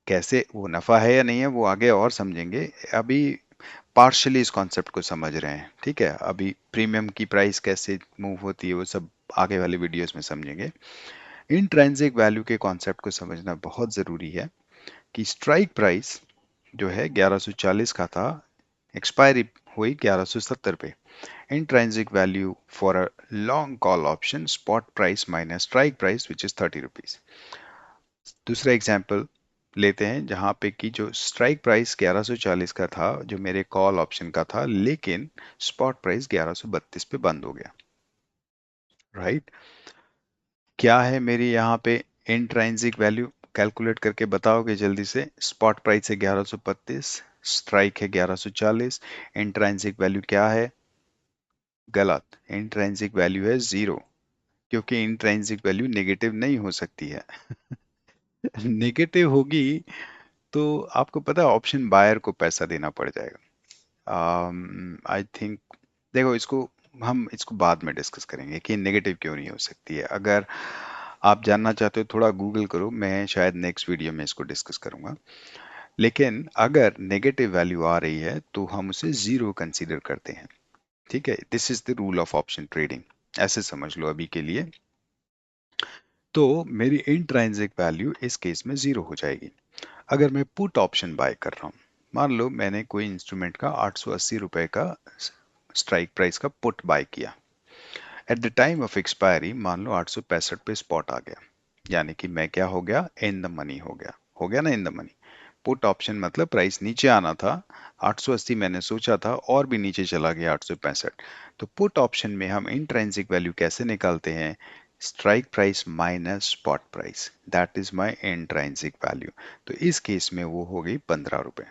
कैसे वो नफा है या नहीं है वो आगे और समझेंगे। अभी पार्शली इस कॉन्सेप्ट को समझ रहे हैं, ठीक है। अभी प्रीमियम की प्राइस कैसे मूव होती है वो सब आगे वाले वीडियोस में समझेंगे। इंट्रिंसिक वैल्यू के कॉन्सेप्ट को समझना बहुत जरूरी है कि स्ट्राइक प्राइस जो है 1140 का था, एक्सपायरी हुई 1170 पे। Intrinsic value for a long call option spot price minus strike price which is 30 rupees. दूसरा एग्जाम्पल लेते हैं जहां पे कि जो स्ट्राइक प्राइस 1140 का था जो मेरे कॉल ऑप्शन का था, लेकिन स्पॉट प्राइस 1132 पे बंद हो गया, राइट। क्या है मेरी यहाँ पे इंट्रिंसिक वैल्यू? कैलकुलेट करके बताओगे जल्दी से। स्पॉट प्राइस है 1132, स्ट्राइक है 1140, इंट्रिंसिक वैल्यू क्या है? गलत, इंट्रिंसिक वैल्यू है 0, क्योंकि इंट्रिंसिक वैल्यू नेगेटिव नहीं हो सकती है। नेगेटिव होगी तो आपको पता है ऑप्शन बायर को पैसा देना पड़ जाएगा। आई थिंक, देखो इसको हम इसको बाद में डिस्कस करेंगे कि नेगेटिव क्यों नहीं हो सकती है। अगर आप जानना चाहते हो थोड़ा गूगल करो, मैं शायद नेक्स्ट वीडियो में इसको डिस्कस करूंगा। लेकिन अगर नेगेटिव वैल्यू आ रही है तो हम उसे जीरो कंसीडर करते हैं, ठीक है। This is the rule of option trading, ऐसे समझ लो अभी के लिए। तो मेरी इंट्रिंसिक वैल्यू इस केस में जीरो हो जाएगी। अगर मैं पुट ऑप्शन बाय कर रहा हूँ, मान लो मैंने कोई इंस्ट्रूमेंट का 880 रुपए का स्ट्राइक प्राइस का पुट बाय किया। Eight the time of expiry मान लो 865 पे स्पॉट आ गया, यानी कि मैं क्या हो गया? इन द मनी हो गया ना, इन द मनी। पुट ऑप्शन मतलब प्राइस नीचे आना था, 880 मैंने सोचा था और भी नीचे चला गया 865। तो पुट ऑप्शन में हम इंट्रिंसिक वैल्यू कैसे निकालते हैं? Strike price minus spot price, that is my intrinsic value. तो इस केस में वो हो गई 15 रुपए,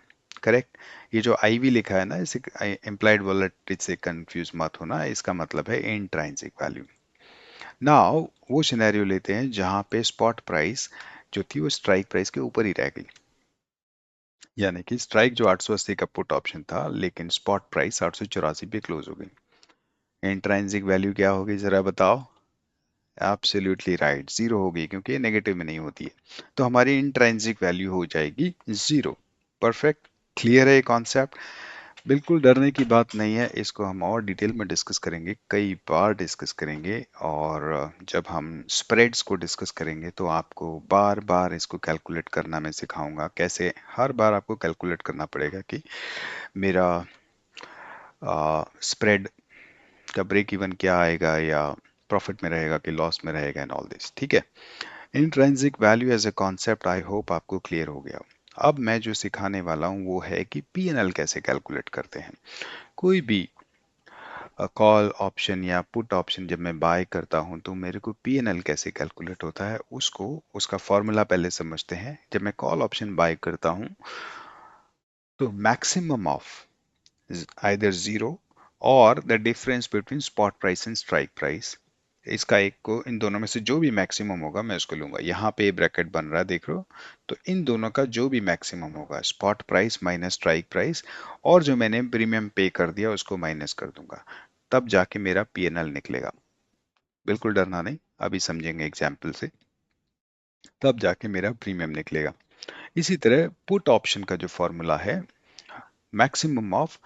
करेक्ट। ये जो आईवी लिखा है ना, इसे इम्प्लाइड वॉलेटिलिटी से कंफ्यूज मत होना, इसका मतलब है इंट्रिंसिक वैल्यू। नाउ वो सिनेरियो लेते हैं जहां पे स्पॉट प्राइस जो थी वो स्ट्राइक प्राइस के ऊपर ही रह गई, यानी कि स्ट्राइक जो 880 का पुट ऑप्शन था, लेकिन स्पॉट प्राइस 884 पे क्लोज हो गई। इंट्रिंसिक वैल्यू क्या होगी जरा बताओ? एब्सोल्युटली राइट, जीरो हो गई, क्योंकि ये नेगेटिव में नहीं होती है। तो हमारी इंट्रिंसिक वैल्यू हो जाएगी जीरो। परफेक्ट, क्लियर है ये कॉन्सेप्ट? बिल्कुल डरने की बात नहीं है, इसको हम और डिटेल में डिस्कस करेंगे, कई बार डिस्कस करेंगे। और जब हम स्प्रेड्स को डिस्कस करेंगे तो आपको बार बार इसको कैलकुलेट करना मैं सिखाऊंगा, कैसे हर बार आपको कैलकुलेट करना पड़ेगा कि मेरा स्प्रेड का ब्रेक इवन क्या आएगा, या प्रॉफिट में रहेगा कि लॉस में रहेगा, एंड ऑल दिस। ठीक है, intrinsic value as a concept I hope आपको क्लियर हो गया। अब मैं जो सिखाने वाला हूँ वो है कि पीएनएल कैसे कैलकुलेट करते हैं। कोई भी कॉल ऑप्शन या पुट ऑप्शन जब मैं बाय करता हूं तो मेरे को पीएनएल कैसे कैलकुलेट होता है, उसको उसका फॉर्मूला पहले समझते हैं। जब मैं कॉल ऑप्शन बाय करता हूं तो मैक्सिमम ऑफ आइदर जीरो और the difference between spot price and strike price, इसका एक को, इन दोनों में से जो भी मैक्सिमम होगा मैं उसको लूंगा। यहाँ पे ब्रैकेट बन रहा है देख लो, तो इन दोनों का जो भी मैक्सिमम होगा, spot price minus strike price, और जो मैंने प्रीमियम पे कर दिया उसको माइनस कर दूंगा, तब जाके मेरा पीएनएल निकलेगा। बिल्कुल डरना नहीं, अभी समझेंगे एग्जाम्पल से, तब जाके मेरा प्रीमियम निकलेगा। इसी तरह पुट ऑप्शन का जो फॉर्मूला है, maximum of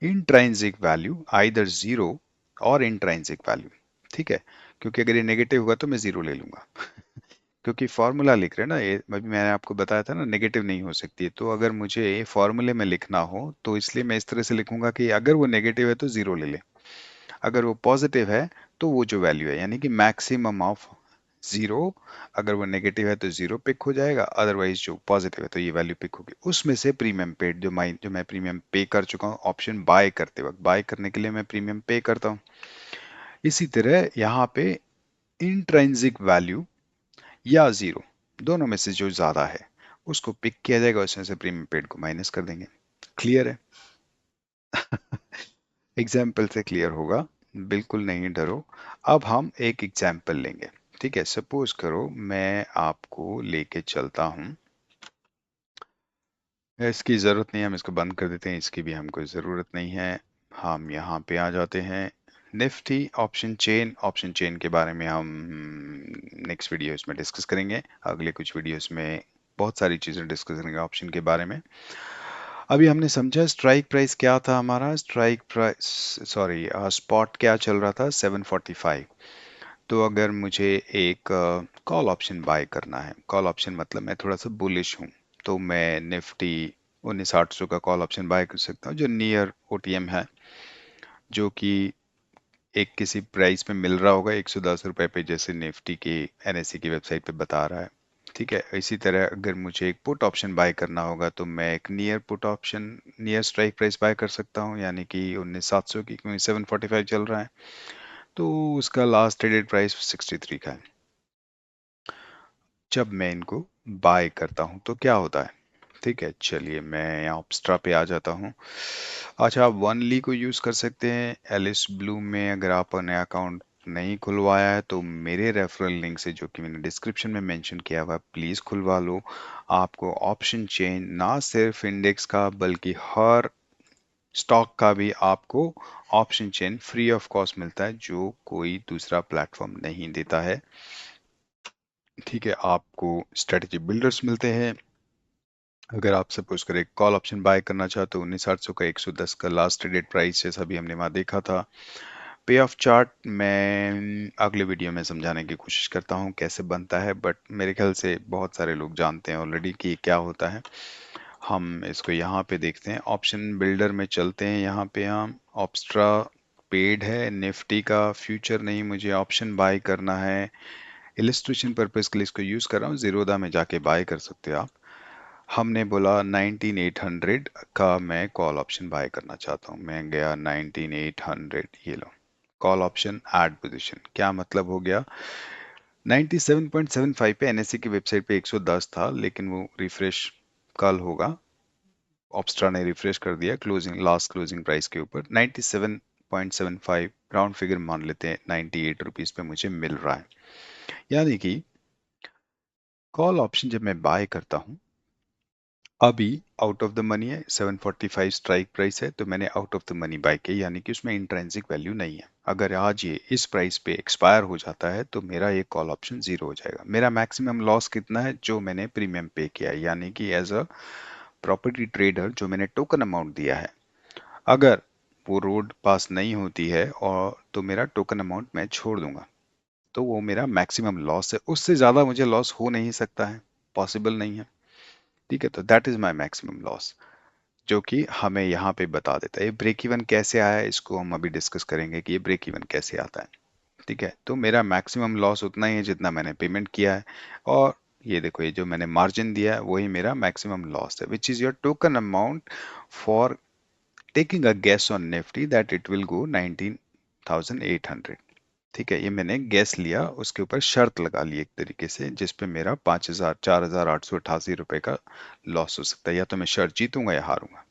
intrinsic value either zero और इंट्राइंसिक वैल्यू। ठीक है, क्योंकि अगर ये नेगेटिव होगा तो मैं जीरो ले लूंगा, क्योंकि फॉर्मूला लिख रहे हैं ना, ये अभी मैंने आपको बताया था ना, नेगेटिव नहीं हो सकती है। तो अगर मुझे फॉर्मूले में लिखना हो तो इसलिए मैं इस तरह से लिखूंगा कि अगर वो नेगेटिव है तो जीरो ले ले, अगर वो पॉजिटिव है तो वो जो वैल्यू है, यानी कि मैक्सिमम ऑफ जीरो, अगर वो नेगेटिव है तो जीरो पिक हो जाएगा, अदरवाइज जो पॉजिटिव है तो ये वैल्यू पिक होगी। उसमें से प्रीमियम पेड, जो मैं प्रीमियम पे कर चुका हूँ ऑप्शन बाय करते वक्त, बाय करने के लिए मैं प्रीमियम पे करता हूँ। इसी तरह यहाँ पे इंट्रिंसिक वैल्यू या जीरो, दोनों में से जो ज्यादा है उसको पिक किया जाएगा, उसमें से प्रीमियम पेड को माइनस कर देंगे। क्लियर है? एग्जाम्पल से क्लियर होगा, बिल्कुल नहीं डरो। अब हम एक एग्जाम्पल लेंगे। ठीक है, सपोज करो मैं आपको लेके चलता हूँ, इसकी ज़रूरत नहीं है, हम इसको बंद कर देते हैं, इसकी भी हमको ज़रूरत नहीं है। हम यहाँ पे आ जाते हैं, निफ्टी ऑप्शन चेन के बारे में हम नेक्स्ट वीडियोस में डिस्कस करेंगे, अगले कुछ वीडियोस में बहुत सारी चीज़ें डिस्कस करेंगे ऑप्शन के बारे में। अभी हमने समझा स्ट्राइक प्राइस क्या था हमारा, स्ट्राइक प्राइस, सॉरी, स्पॉट क्या चल रहा था, 745। तो अगर मुझे एक कॉल ऑप्शन बाय करना है, कॉल ऑप्शन मतलब मैं थोड़ा सा बुलिश हूँ, तो मैं निफ्टी 19,800 का कॉल ऑप्शन बाय कर सकता हूँ, जो नियर ओटीएम है, जो कि एक किसी प्राइस पे मिल रहा होगा 110 रुपए पे, जैसे निफ्टी की एनएससी की वेबसाइट पे बता रहा है। ठीक है, इसी तरह अगर मुझे एक पुट ऑप्शन बाय करना होगा तो मैं एक near put option, near strike price by कर सकता हूँ, यानी कि 19,700 की, क्योंकि 745 चल रहा है, तो उसका लास्ट ट्रेडेड प्राइस 63 का है। जब मैं इनको बाय करता हूं तो क्या होता है? ठीक है, चलिए मैं यहाँ ऑप्स्ट्रा पे आ जाता हूँ। अच्छा, आप वनली को यूज़ कर सकते हैं एलिस ब्लू में। अगर आपने अकाउंट नहीं खुलवाया है तो मेरे रेफरल लिंक से, जो कि मैंने डिस्क्रिप्शन में मेंशन किया हुआ है, प्लीज़ खुलवा लो। आपको ऑप्शन चेन ना सिर्फ इंडेक्स का बल्कि हर स्टॉक का भी आपको option chain free of cost मिलता है, जो कोई दूसरा प्लेटफॉर्म नहीं देता है। ठीक है, आपको स्ट्रेटजी बिल्डर्स मिलते हैं। अगर आप सपोज करें कॉल ऑप्शन बाय करना चाहते हो, 19,800 का 110 का लास्ट ट्रेडेड प्राइस, जैसा भी हमने वहाँ देखा था। पे ऑफ चार्ट मैं अगले वीडियो में समझाने की कोशिश करता हूँ कैसे बनता है, बट मेरे ख्याल से बहुत सारे लोग जानते हैं ऑलरेडी कि क्या होता है। हम इसको यहाँ पे देखते हैं, ऑप्शन बिल्डर में चलते हैं। यहाँ पे हम ऑप्स्ट्रा पेड है, निफ्टी का फ्यूचर नहीं, मुझे ऑप्शन बाय करना है। इलिस्ट्रेशन पर्पज के लिए इसको यूज कर रहा हूँ, जीरोधा में जाके बाय कर सकते हो आप। हमने बोला 19,800 का मैं कॉल ऑप्शन बाय करना चाहता हूँ, मैं गया 19,800, ये लो कॉल ऑप्शन ऐड पोजीशन। क्या मतलब हो गया, 97.75 पे एनएससी की वेबसाइट पे 110 था, लेकिन वो रिफ्रेश कल होगा, ऑप्स्ट्रा ने रिफ्रेश कर दिया क्लोजिंग, लास्ट क्लोजिंग प्राइस के ऊपर 97.75, राउंड फिगर मान लेते हैं, 98 रुपीज पे मुझे मिल रहा है। यानी कि कॉल ऑप्शन जब मैं बाय करता हूँ, अभी आउट ऑफ द मनी है, 745 स्ट्राइक प्राइस है, तो मैंने out of the money by किया, यानी कि उसमें इंट्रिंसिक वैल्यू नहीं है। अगर आज ये इस प्राइस पे एक्सपायर हो जाता है तो मेरा ये कॉल ऑप्शन जीरो हो जाएगा। मेरा मैक्सिमम लॉस कितना है, जो मैंने प्रीमियम पे किया है, यानी कि एज अ प्रॉपर्टी ट्रेडर जो मैंने टोकन अमाउंट दिया है, अगर वो रोड पास नहीं होती है और तो मेरा टोकन अमाउंट मैं छोड़ दूंगा, तो वो मेरा मैक्सिमम लॉस है, उससे ज्यादा मुझे लॉस हो नहीं सकता है, पॉसिबल नहीं है। ठीक है, तो that is my maximum loss, जो कि हमें यहाँ पे बता देता है। ये ब्रेक इवन कैसे आया है, इसको हम अभी डिस्कस करेंगे कि ये ब्रेक इवन कैसे आता है। ठीक है, तो मेरा मैक्सिमम लॉस उतना ही है जितना मैंने पेमेंट किया है, और ये देखो ये जो मैंने मार्जिन दिया है वही मेरा मैक्सिमम लॉस है, which is your token amount for taking a guess on Nifty that it will go 19,800। ठीक है, ये मैंने गैस लिया, उसके ऊपर शर्त लगा ली एक तरीके से, जिसपे मेरा 5,000 4,888 रुपए का लॉस हो सकता है, या तो मैं शर्त जीतूंगा या हारूंगा।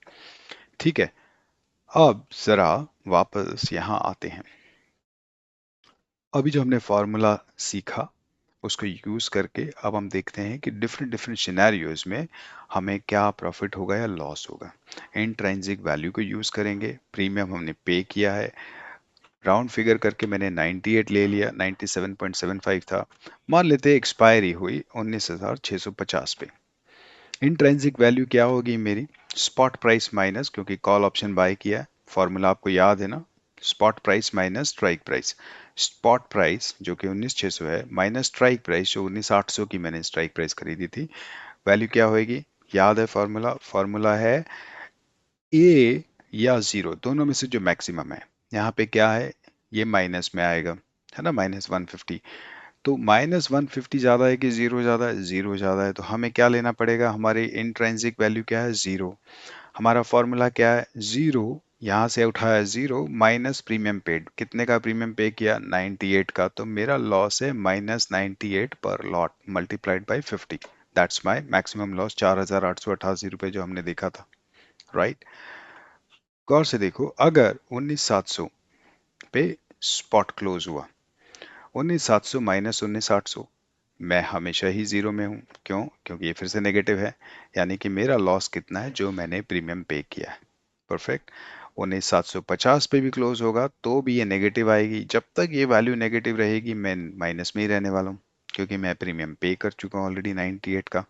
ठीक है, अब जरा वापस यहाँ आते हैं। अभी जो हमने फॉर्मूला सीखा उसको यूज करके अब हम देखते हैं कि डिफरेंट डिफरेंट सिनेरियोज में हमें क्या प्रॉफिट होगा या लॉस होगा। इंट्रांसिक वैल्यू को यूज करेंगे, प्रीमियम हमने पे किया है, राउंड फिगर करके मैंने 98 ले लिया, 97.75 था, मान लेते हैं एक्सपायरी हुई 19,650 पे। इंट्रिंसिक वैल्यू क्या होगी मेरी, स्पॉट प्राइस माइनस, क्योंकि कॉल ऑप्शन बाय किया है, फॉर्मूला आपको याद है ना, spot price minus strike price. Spot price जो कि 19,600 है माइनस स्ट्राइक प्राइस जो 19,800 की मैंने स्ट्राइक प्राइस खरीदी थी, वैल्यू क्या होएगी, याद है फॉर्मूला, फॉर्मूला है ए या जीरो दोनों में से जो मैक्सिमम है। यहाँ पे क्या है, ये माइनस में आएगा, है ना, -150। तो -150 ज्यादा है कि जीरो ज्यादा है, जीरो ज्यादा है, तो हमें क्या लेना पड़ेगा, हमारी इंट्रिंसिक वैल्यू क्या है, जीरो। हमारा फॉर्मूला क्या है, जीरो, यहाँ से उठाया जीरो माइनस प्रीमियम पेड, कितने का प्रीमियम पे किया, 98 का, तो मेरा लॉस है -98 पर lot multiplied by 50। That's my maximum loss, 4,888 रुपए जो हमने देखा था, राइट। गौर से देखो, अगर 19,700 पे स्पॉट क्लोज हुआ, 19,700 माइनस 19,800, मैं हमेशा ही जीरो में हूँ, क्यों, क्योंकि ये फिर से नेगेटिव है, यानी कि मेरा लॉस कितना है, जो मैंने प्रीमियम पे किया है। परफेक्ट। 19,750 पे भी क्लोज होगा तो भी ये नेगेटिव आएगी, जब तक ये वैल्यू नेगेटिव रहेगी मैं माइनस में ही रहने वाला हूँ, क्योंकि मैं प्रीमियम पे कर चुका हूँ ऑलरेडी 98 का।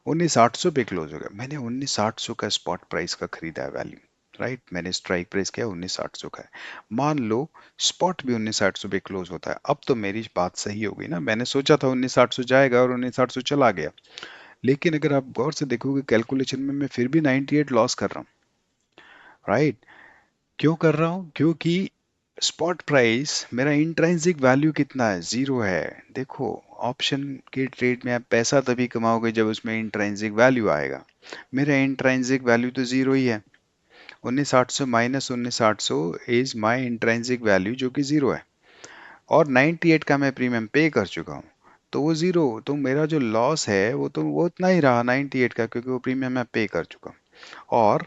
19,800 पे क्लोज हो गया, मैंने 19,800 का स्पॉट प्राइस का खरीदा है वैल्यू, राइट, मैंने स्ट्राइक प्राइस किया 19,800 का है। मान लो स्पॉट भी 19,800 पे क्लोज होता है, अब तो मेरी बात सही हो गई ना, मैंने सोचा था 19,800 जाएगा और 19,800 चला गया, लेकिन अगर आप गौर से देखोगे कैलकुलेशन में मैं फिर भी 98 लॉस कर रहा हूँ, राइट। क्यों कर रहा हूँ, क्योंकि स्पॉट प्राइस मेरा इंट्रिंसिक वैल्यू कितना है, जीरो है। देखो, ऑप्शन के ट्रेड में आप पैसा तभी कमाओगे जब उसमें इंट्रिंसिक वैल्यू आएगा, मेरा इंट्रिंसिक वैल्यू तो जीरो ही है। 19,800 minus 19,800 is my intrinsic value जो कि जीरो है, और 98 का मैं प्रीमियम पे कर चुका हूँ, तो वो जीरो, तो मेरा जो लॉस है वो तो वो उतना ही रहा 98 का, क्योंकि वो प्रीमियम मैं पे कर चुका हूँ, और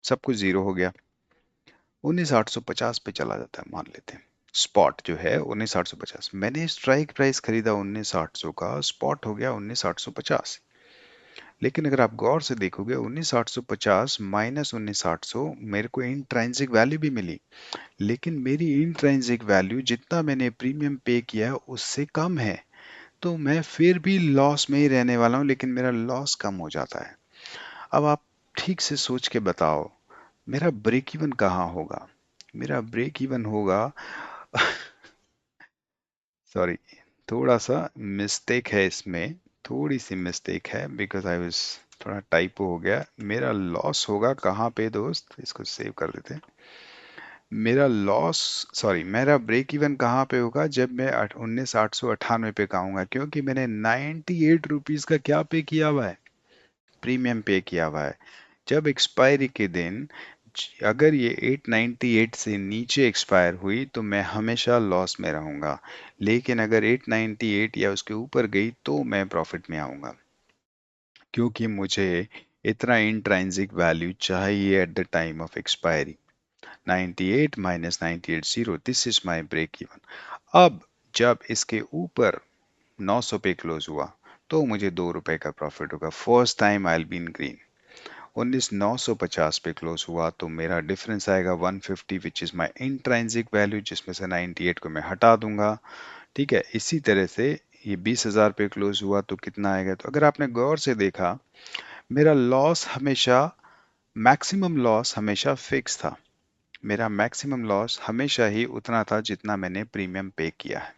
सब कुछ जीरो हो गया। 19,850 पे चला जाता है मान लेते हैं, स्पॉट जो है 19,850, मैंने स्ट्राइक प्राइस खरीदा 19,800 का, स्पॉट हो गया 19,850। लेकिन अगर आप गौर से देखोगे 19,850 माइनस 19,800 मेरे को इंट्रिंसिक वैल्यू भी मिली, लेकिन मेरी इंट्रिंसिक वैल्यू जितना मैंने प्रीमियम पे किया है उससे कम है, तो मैं फिर भी लॉस में ही रहने वाला हूँ, लेकिन मेरा लॉस कम हो जाता है। अब आप ठीक से सोच के बताओ, मेरा ब्रेक इवन कहाँ होगा, मेरा ब्रेक इवन होगा सॉरी, थोड़ा सा मिस्टेक है इसमें, थोड़ी सी मिस्टेक है, बिकॉज आई वाज, थोड़ा टाइपो हो गया, मेरा लॉस होगा कहाँ पे दोस्त, इसको सेव कर देते हैं। मेरा लॉस, सॉरी, मेरा ब्रेक इवन कहाँ पे होगा, जब मैं 19,898 पे कहूँगा, क्योंकि मैंने 98 रुपीज़ का क्या पे किया हुआ है, प्रीमियम पे किया हुआ है। जब एक्सपायरी के दिन अगर ये 898 से नीचे एक्सपायर हुई तो मैं हमेशा लॉस में रहूंगा, लेकिन अगर 898 या उसके ऊपर गई तो मैं प्रॉफिट में आऊंगा, क्योंकि मुझे इतना इंट्रिंसिक वैल्यू चाहिए at the time of expiry. 98 minus 98 zero, this is my break even. अब जब इसके ऊपर 900 पे क्लोज हुआ तो मुझे ₹2 का प्रॉफिट होगा, first time I will be in green. 19,950 पे क्लोज हुआ तो मेरा डिफरेंस आएगा 150, which is my intrinsic value, जिसमें से 98 को मैं हटा दूंगा। ठीक है, इसी तरह से ये 20,000 पे क्लोज हुआ तो कितना आएगा, तो अगर आपने गौर से देखा, मेरा लॉस हमेशा मैक्सिमम लॉस हमेशा फिक्स था। मेरा मैक्सिमम लॉस हमेशा ही उतना था जितना मैंने प्रीमियम पे किया है।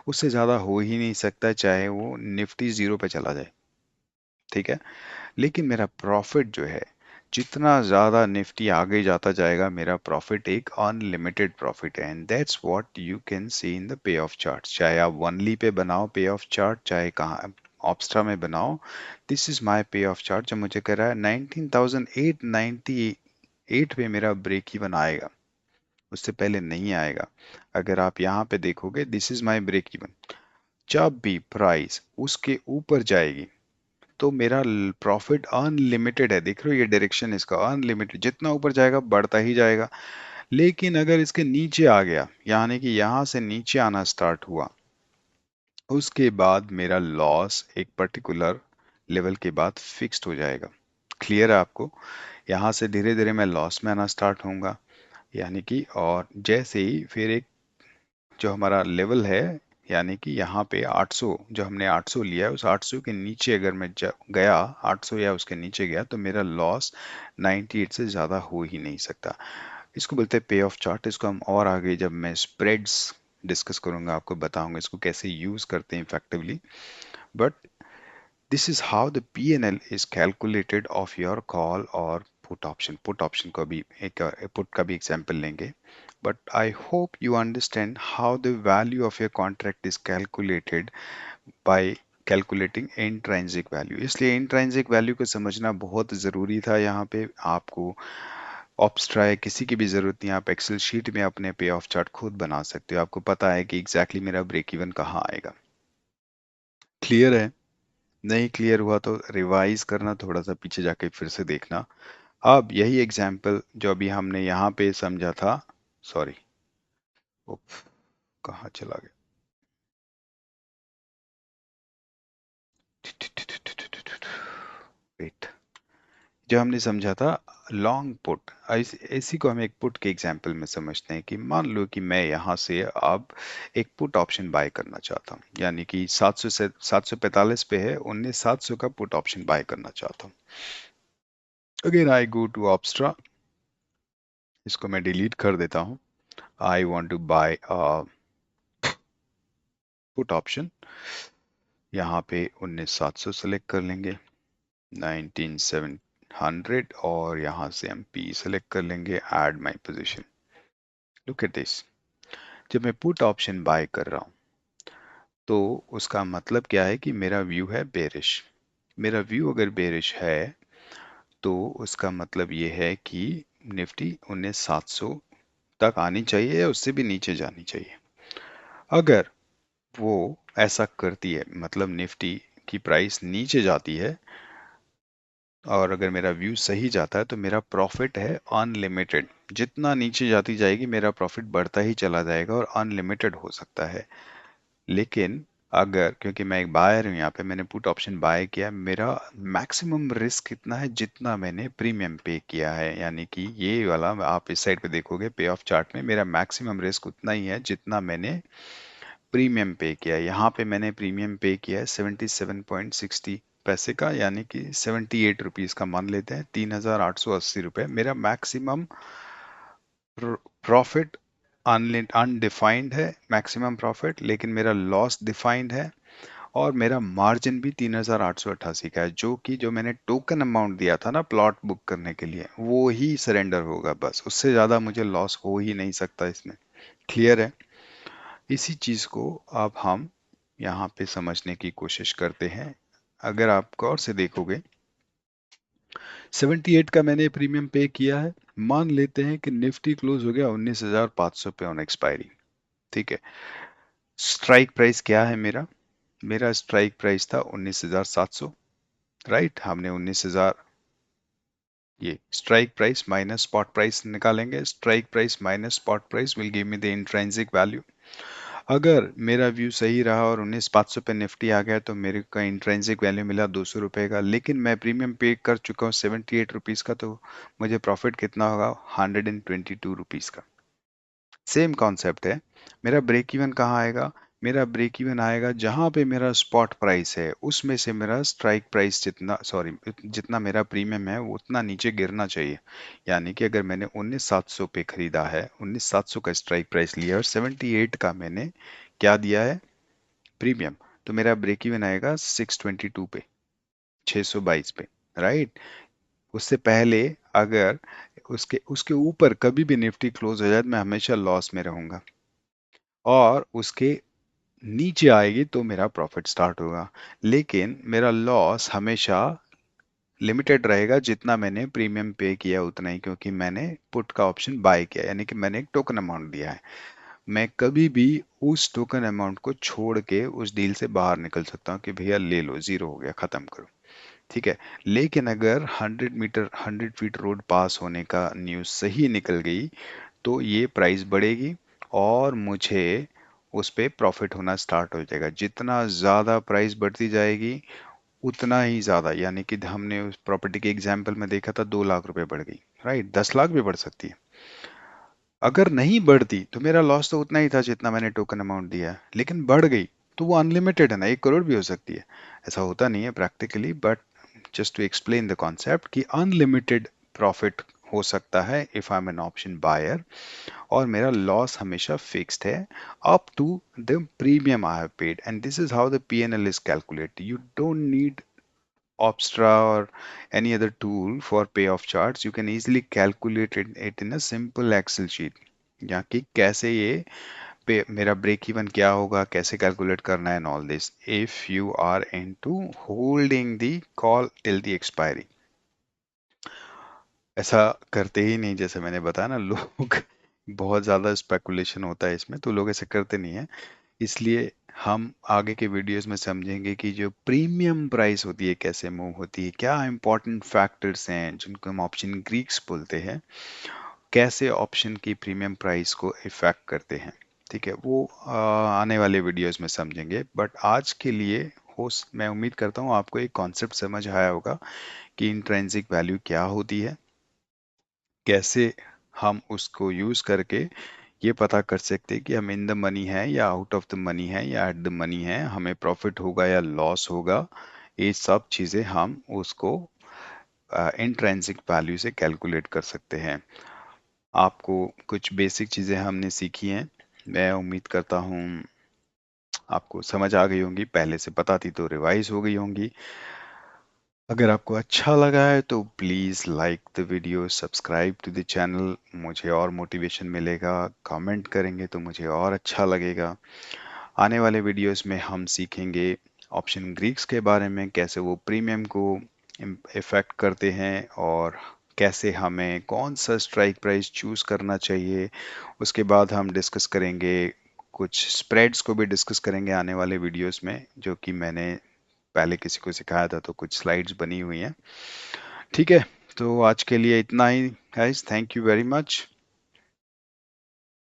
उससे ज़्यादा हो ही नहीं सकता, चाहे वो निफ्टी ज़ीरो पे चला जाए। ठीक है। लेकिन मेरा प्रॉफिट जो है, जितना ज़्यादा निफ्टी आगे जाता जाएगा, मेरा प्रॉफिट एक अनलिमिटेड प्रॉफिट है। And that's what you can see in the pay of chart. चाहे आप वनली पे बनाओ पे ऑफ चार्ट, चाहे कहाँ ऑप्स्ट्रा में बनाओ, दिस इज माय पे ऑफ चार्ट जो मुझे कह रहा है 19,898 पे मेरा ब्रेक इवन आएगा, उससे पहले नहीं आएगा। अगर आप यहाँ पे देखोगे, this is my break even. जब भी प्राइस उसके ऊपर जाएगी तो मेरा प्रॉफिट अनलिमिटेड है। देख रहे हो ये डायरेक्शन इसका, अनलिमिटेड, जितना ऊपर जाएगा बढ़ता ही जाएगा। लेकिन अगर इसके नीचे आ गया, यानी कि यहाँ से नीचे आना स्टार्ट हुआ, उसके बाद मेरा लॉस एक पर्टिकुलर लेवल के बाद फिक्स्ड हो जाएगा। क्लियर है आपको? यहाँ से धीरे धीरे मैं लॉस में आना स्टार्ट होऊंगा, यानी कि, और जैसे ही फिर एक जो हमारा लेवल है, यानी कि यहाँ पे 800, जो हमने 800 लिया है, उस 800 के नीचे अगर मैं गया, 800 या उसके नीचे गया, तो मेरा लॉस 98 से ज़्यादा हो ही नहीं सकता। इसको बोलते हैं पे ऑफ चार्ट। इसको हम और आगे जब मैं स्प्रेड्स डिस्कस करूंगा आपको बताऊंगा इसको कैसे यूज करते हैं effectively. But this is how the P&L is calculated of your call और पुट ऑप्शन। पुट ऑप्शन को भी एक पुट का भी एग्जांपल लेंगे। But I hope you understand how the value of your contract is calculated by calculating intrinsic value. इसलिए इंट्रांसिक वैल्यू को समझना बहुत ज़रूरी था। यहाँ पे आपको ऑप्स्ट्रा या किसी की भी ज़रूरत नहीं, आप एक्सेल शीट में अपने पे ऑफ चार्ट खुद बना सकते हो। आपको पता है कि एग्जैक्टली मेरा ब्रेक इवन कहाँ आएगा। क्लियर है? नहीं क्लियर हुआ तो रिवाइज करना, थोड़ा सा पीछे जाके फिर से देखना। अब यही एग्जाम्पल जो अभी हमने यहाँ पे समझा था, सॉरी, उफ, कहाँ चला गया, वेट, जो हमने समझा था लॉन्ग पुट, इसी को हम एक पुट के एग्जाम्पल में समझते हैं कि मान लो कि मैं यहाँ से अब एक पुट ऑप्शन बाय करना चाहता हूँ, यानी कि 700 से 745 पे है, 19,700 का पुट ऑप्शन बाय करना चाहता हूँ। अगेन आई गो टू ऑप्स्ट्रा, इसको मैं डिलीट कर देता हूँ। I want to buy put option, यहाँ पे 19,700 सेलेक्ट कर लेंगे, 19,700, और यहाँ से हम पी सेलेक्ट कर लेंगे, add my position. Look at this, जब मैं पुट ऑप्शन बाय कर रहा हूँ तो उसका मतलब क्या है कि मेरा व्यू है बेरिश। मेरा व्यू अगर बेरिश है तो उसका मतलब ये है कि निफ्टी 19,700 तक आनी चाहिए या उससे भी नीचे जानी चाहिए। अगर वो ऐसा करती है, मतलब निफ्टी की प्राइस नीचे जाती है, और अगर मेरा व्यू सही जाता है, तो मेरा प्रॉफिट है अनलिमिटेड। जितना नीचे जाती जाएगी मेरा प्रॉफिट बढ़ता ही चला जाएगा और अनलिमिटेड हो सकता है। लेकिन अगर, क्योंकि मैं एक बायर हूँ यहाँ पे, मैंने पुट ऑप्शन बाय किया, मेरा मैक्सिमम रिस्क कितना है, जितना मैंने प्रीमियम पे किया है, यानी कि ये वाला आप इस साइड पे देखोगे पे ऑफ चार्ट में, मेरा मैक्सिमम रिस्क उतना ही है जितना मैंने प्रीमियम पे किया है। यहाँ पे मैंने प्रीमियम पे किया है 77.60 पैसे का, यानी कि 78 रुपीज का मान लेते हैं, 3,880 रुपये मेरा मैक्सिमम प्रॉफिट। अनडिफाइंड है मैक्सिमम प्रॉफिट, लेकिन मेरा लॉस डिफाइंड है, और मेरा मार्जिन भी 3,888 का है, जो कि जो मैंने टोकन अमाउंट दिया था ना प्लॉट बुक करने के लिए, वो ही सरेंडर होगा, बस उससे ज़्यादा मुझे लॉस हो ही नहीं सकता इसमें। क्लियर है? इसी चीज को अब हम यहाँ पे समझने की कोशिश करते हैं। अगर आप गौर से देखोगे, 78 का मैंने प्रीमियम पे किया है। मान लेते हैं कि निफ्टी क्लोज हो गया 19,500 पे ऑन एक्सपायरी। ठीक है। स्ट्राइक प्राइस क्या है मेरा? मेरा स्ट्राइक प्राइस था 19,700। राइट, हमने 19,000, ये strike price minus spot price निकालेंगे। Strike price minus spot price will give me the intrinsic value. अगर मेरा व्यू सही रहा और 19,500 पे निफ्टी आ गया, तो मेरे को इंट्रिंसिक वैल्यू मिला 200 रुपए का, लेकिन मैं प्रीमियम पे कर चुका हूँ 78 रुपीज का, तो मुझे प्रॉफिट कितना होगा? 122 रुपीज का। सेम कॉन्सेप्ट है। मेरा ब्रेक इवन कहाँ आएगा? मेरा ब्रेक इवन आएगा जहां पे मेरा स्पॉट प्राइस है उसमें से मेरा स्ट्राइक प्राइस जितना, सॉरी, जितना मेरा प्रीमियम है वो उतना नीचे गिरना चाहिए। यानी कि अगर मैंने 19,700 पे खरीदा है, 19,700 का स्ट्राइक प्राइस लिया और 78 का मैंने क्या दिया है, प्रीमियम, तो मेरा ब्रेक इवन आएगा 622 पे, 622 पे, राइट। उससे पहले अगर उसके उसके ऊपर कभी भी निफ्टी क्लोज हो जाए तो मैं हमेशा लॉस में रहूंगा, और उसके नीचे आएगी तो मेरा प्रॉफिट स्टार्ट होगा। लेकिन मेरा लॉस हमेशा लिमिटेड रहेगा, जितना मैंने प्रीमियम पे किया उतना ही, क्योंकि मैंने पुट का ऑप्शन बाय किया, यानी कि मैंने एक टोकन अमाउंट दिया है। मैं कभी भी उस टोकन अमाउंट को छोड़ के उस डील से बाहर निकल सकता हूँ कि भैया ले लो, जीरो हो गया, खत्म करो, ठीक है। लेकिन अगर 100 मीटर, 100 फीट रोड पास होने का न्यूज़ सही निकल गई तो ये प्राइस बढ़ेगी और मुझे उस पे प्रॉफिट होना स्टार्ट हो जाएगा। जितना ज़्यादा प्राइस बढ़ती जाएगी उतना ही ज़्यादा, यानी कि हमने उस प्रॉपर्टी के एग्जाम्पल में देखा था 2 लाख रुपए बढ़ गई, राइट, 10 लाख भी बढ़ सकती है। अगर नहीं बढ़ती तो मेरा लॉस तो उतना ही था जितना मैंने टोकन अमाउंट दिया है, लेकिन बढ़ गई तो वो अनलिमिटेड है ना, 1 करोड़ भी हो सकती है। ऐसा होता नहीं है practically, but just to explain the concept कि अनलिमिटेड प्रॉफिट हो सकता है if I am an option buyer, और मेरा लॉस हमेशा फिक्स्ड है up to the premium I have paid, and this is how the PNL is calculated. You don't need Opstra or any other tool for payoff charts. You can easily calculate it in a simple Excel sheet, या कि कैसे ये पे मेरा ब्रेक इवन क्या होगा, कैसे कैलकुलेट करना है, and all this, if you are into holding the call till the expiry. ऐसा करते ही नहीं, जैसे मैंने बताया ना, लोग बहुत ज़्यादा स्पेकुलेशन होता है इसमें, तो लोग ऐसे करते नहीं है। इसलिए हम आगे के वीडियोस में समझेंगे कि जो प्रीमियम प्राइस होती है कैसे मूव होती है, क्या इंपॉर्टेंट फैक्टर्स हैं जिनको हम ऑप्शन ग्रीक्स बोलते हैं, कैसे ऑप्शन की प्रीमियम प्राइस को इफेक्ट करते हैं, ठीक है। वो आने वाले वीडियोस में समझेंगे, बट आज के लिए मैं उम्मीद करता हूँ आपको एक कॉन्सेप्ट समझ आया होगा कि इंट्रिंसिक वैल्यू क्या होती है, कैसे हम उसको यूज करके ये पता कर सकते हैं कि हम इन द मनी है या आउट ऑफ द मनी है या एट द मनी है, हमें प्रॉफिट होगा या लॉस होगा। ये सब चीज़ें हम उसको इंट्रिंसिक वैल्यू से कैलकुलेट कर सकते हैं। आपको कुछ बेसिक चीज़ें हमने सीखी हैं, मैं उम्मीद करता हूँ आपको समझ आ गई होंगी, पहले से पता थी तो रिवाइज हो गई होंगी। अगर आपको अच्छा लगा है तो please like the video, subscribe to the channel, मुझे और मोटिवेशन मिलेगा। कमेंट करेंगे तो मुझे और अच्छा लगेगा। आने वाले वीडियोस में हम सीखेंगे ऑप्शन ग्रीक्स के बारे में, कैसे वो प्रीमियम को इफेक्ट करते हैं और कैसे हमें कौन सा स्ट्राइक प्राइस चूज करना चाहिए। उसके बाद हम डिस्कस करेंगे, कुछ स्प्रेड्स को भी डिस्कस करेंगे आने वाले वीडियोस में, जो कि मैंने पहले किसी को सिखाया था, तो कुछ स्लाइड्स बनी हुई हैं, ठीक है। तो आज के लिए इतना ही guys, thank you very much.